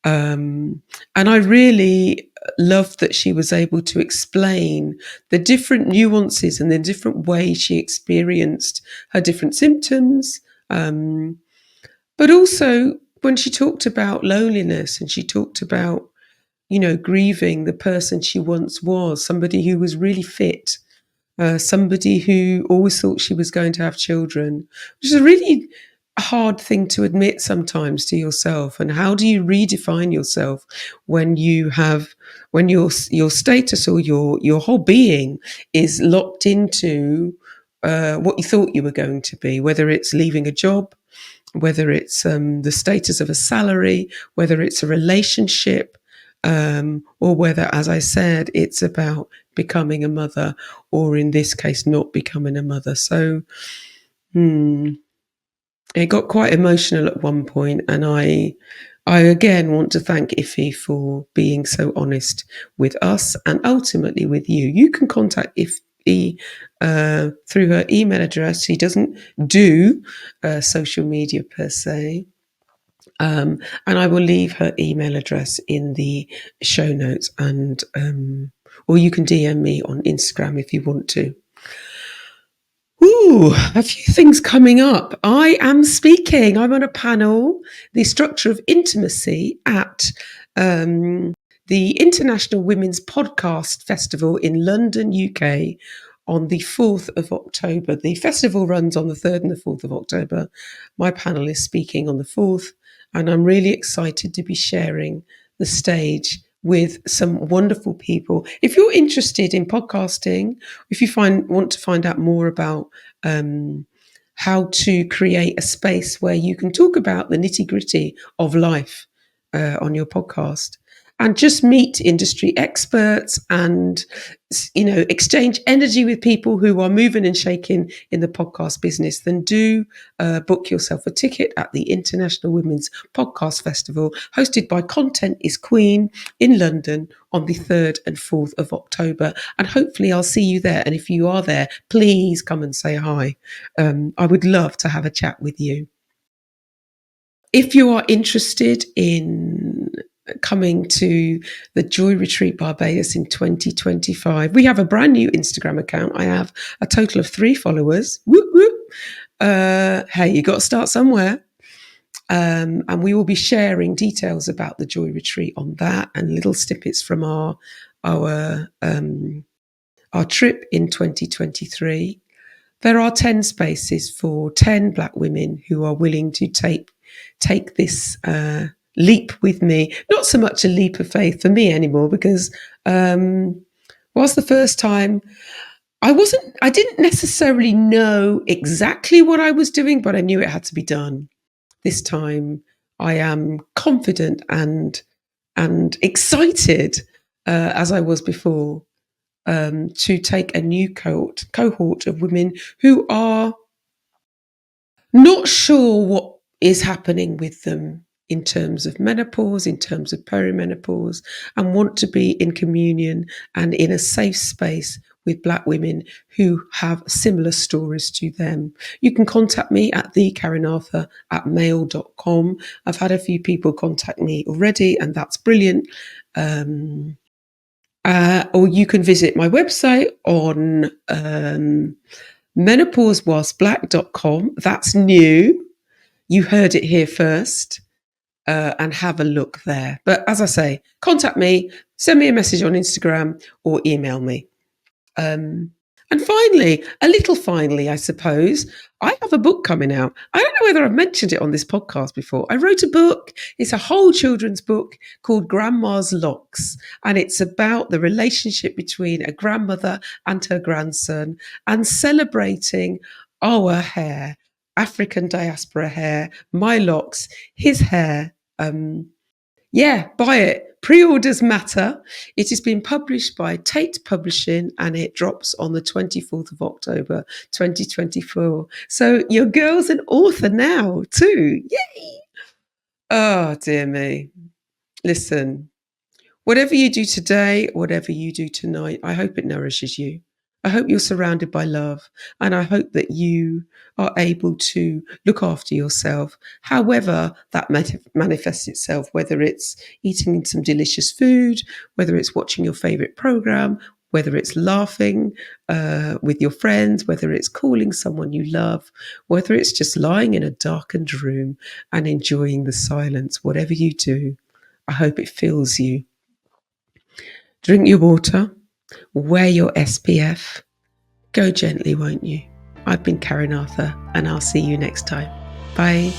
And I really loved that she was able to explain the different nuances and the different ways she experienced her different symptoms. But also when she talked about loneliness and she talked about, grieving the person she once was, somebody who was really fit, somebody who always thought she was going to have children, which is a really hard thing to admit sometimes to yourself. And how do you redefine yourself when your status or your whole being is locked into what you thought you were going to be, whether it's leaving a job, whether it's the status of a salary, whether it's a relationship, or whether, as I said, it's about becoming a mother, or in this case, not becoming a mother. So it got quite emotional at one point, and I again want to thank Ify for being so honest with us and ultimately with you. You can contact Ify through her email address. She doesn't do social media per se. And I will leave her email address in the show notes, and or you can DM me on Instagram if you want to. Ooh, a few things coming up. I am speaking. I'm on a panel, The Structure of Intimacy, at the International Women's Podcast Festival in London, UK, on the 4th of October. The festival runs on the 3rd and the 4th of October. My panel is speaking on the 4th, and I'm really excited to be sharing the stage with some wonderful people. If you're interested in podcasting, if you want to find out more about how to create a space where you can talk about the nitty-gritty of life on your podcast, and just meet industry experts and, exchange energy with people who are moving and shaking in the podcast business, then do book yourself a ticket at the International Women's Podcast Festival, hosted by Content is Queen in London on the 3rd and 4th of October. And hopefully I'll see you there. And if you are there, please come and say hi. I would love to have a chat with you. If you are interested in coming to the Joy Retreat Barbados in 2025, we have a brand new Instagram account. I have a total of 3 followers. Whoop, whoop. Hey, you got to start somewhere. And we will be sharing details about the Joy Retreat on that and little snippets from our trip in 2023. There are 10 spaces for 10 Black women who are willing to take this leap with me. Not so much a leap of faith for me anymore, because whilst the first time I didn't necessarily know exactly what I was doing, but I knew it had to be done. This time I am confident and excited, as I was before, to take a new cohort of women who are not sure what is happening with them in terms of menopause, in terms of peri-menopause, and want to be in communion and in a safe space with Black women who have similar stories to them. You can contact me at thekarenarthur@mail.com. I've had a few people contact me already, and that's brilliant. Or you can visit my website on menopausewhilstblack.com. That's new. You heard it here first. And have a look there. But as I say, contact me, send me a message on Instagram or email me. And finally, I suppose, I have a book coming out. I don't know whether I've mentioned it on this podcast before. I wrote a book. It's a whole children's book called Grandma's Locks. And it's about the relationship between a grandmother and her grandson and celebrating our hair, African diaspora hair, my locks, his hair. Buy it. Pre-orders matter. It has been published by Tate Publishing and it drops on the 24th of October, 2024. So your girl's an author now too. Yay! Oh, dear me. Listen, whatever you do today, whatever you do tonight, I hope it nourishes you. I hope you're surrounded by love, and I hope that you are able to look after yourself, however that manifests itself, whether it's eating some delicious food, whether it's watching your favorite program, whether it's laughing with your friends, whether it's calling someone you love, whether it's just lying in a darkened room and enjoying the silence. Whatever you do, I hope it fills you. Drink your water. Wear your SPF. Go gently, won't you? I've been Karen Arthur, and I'll see you next time. Bye.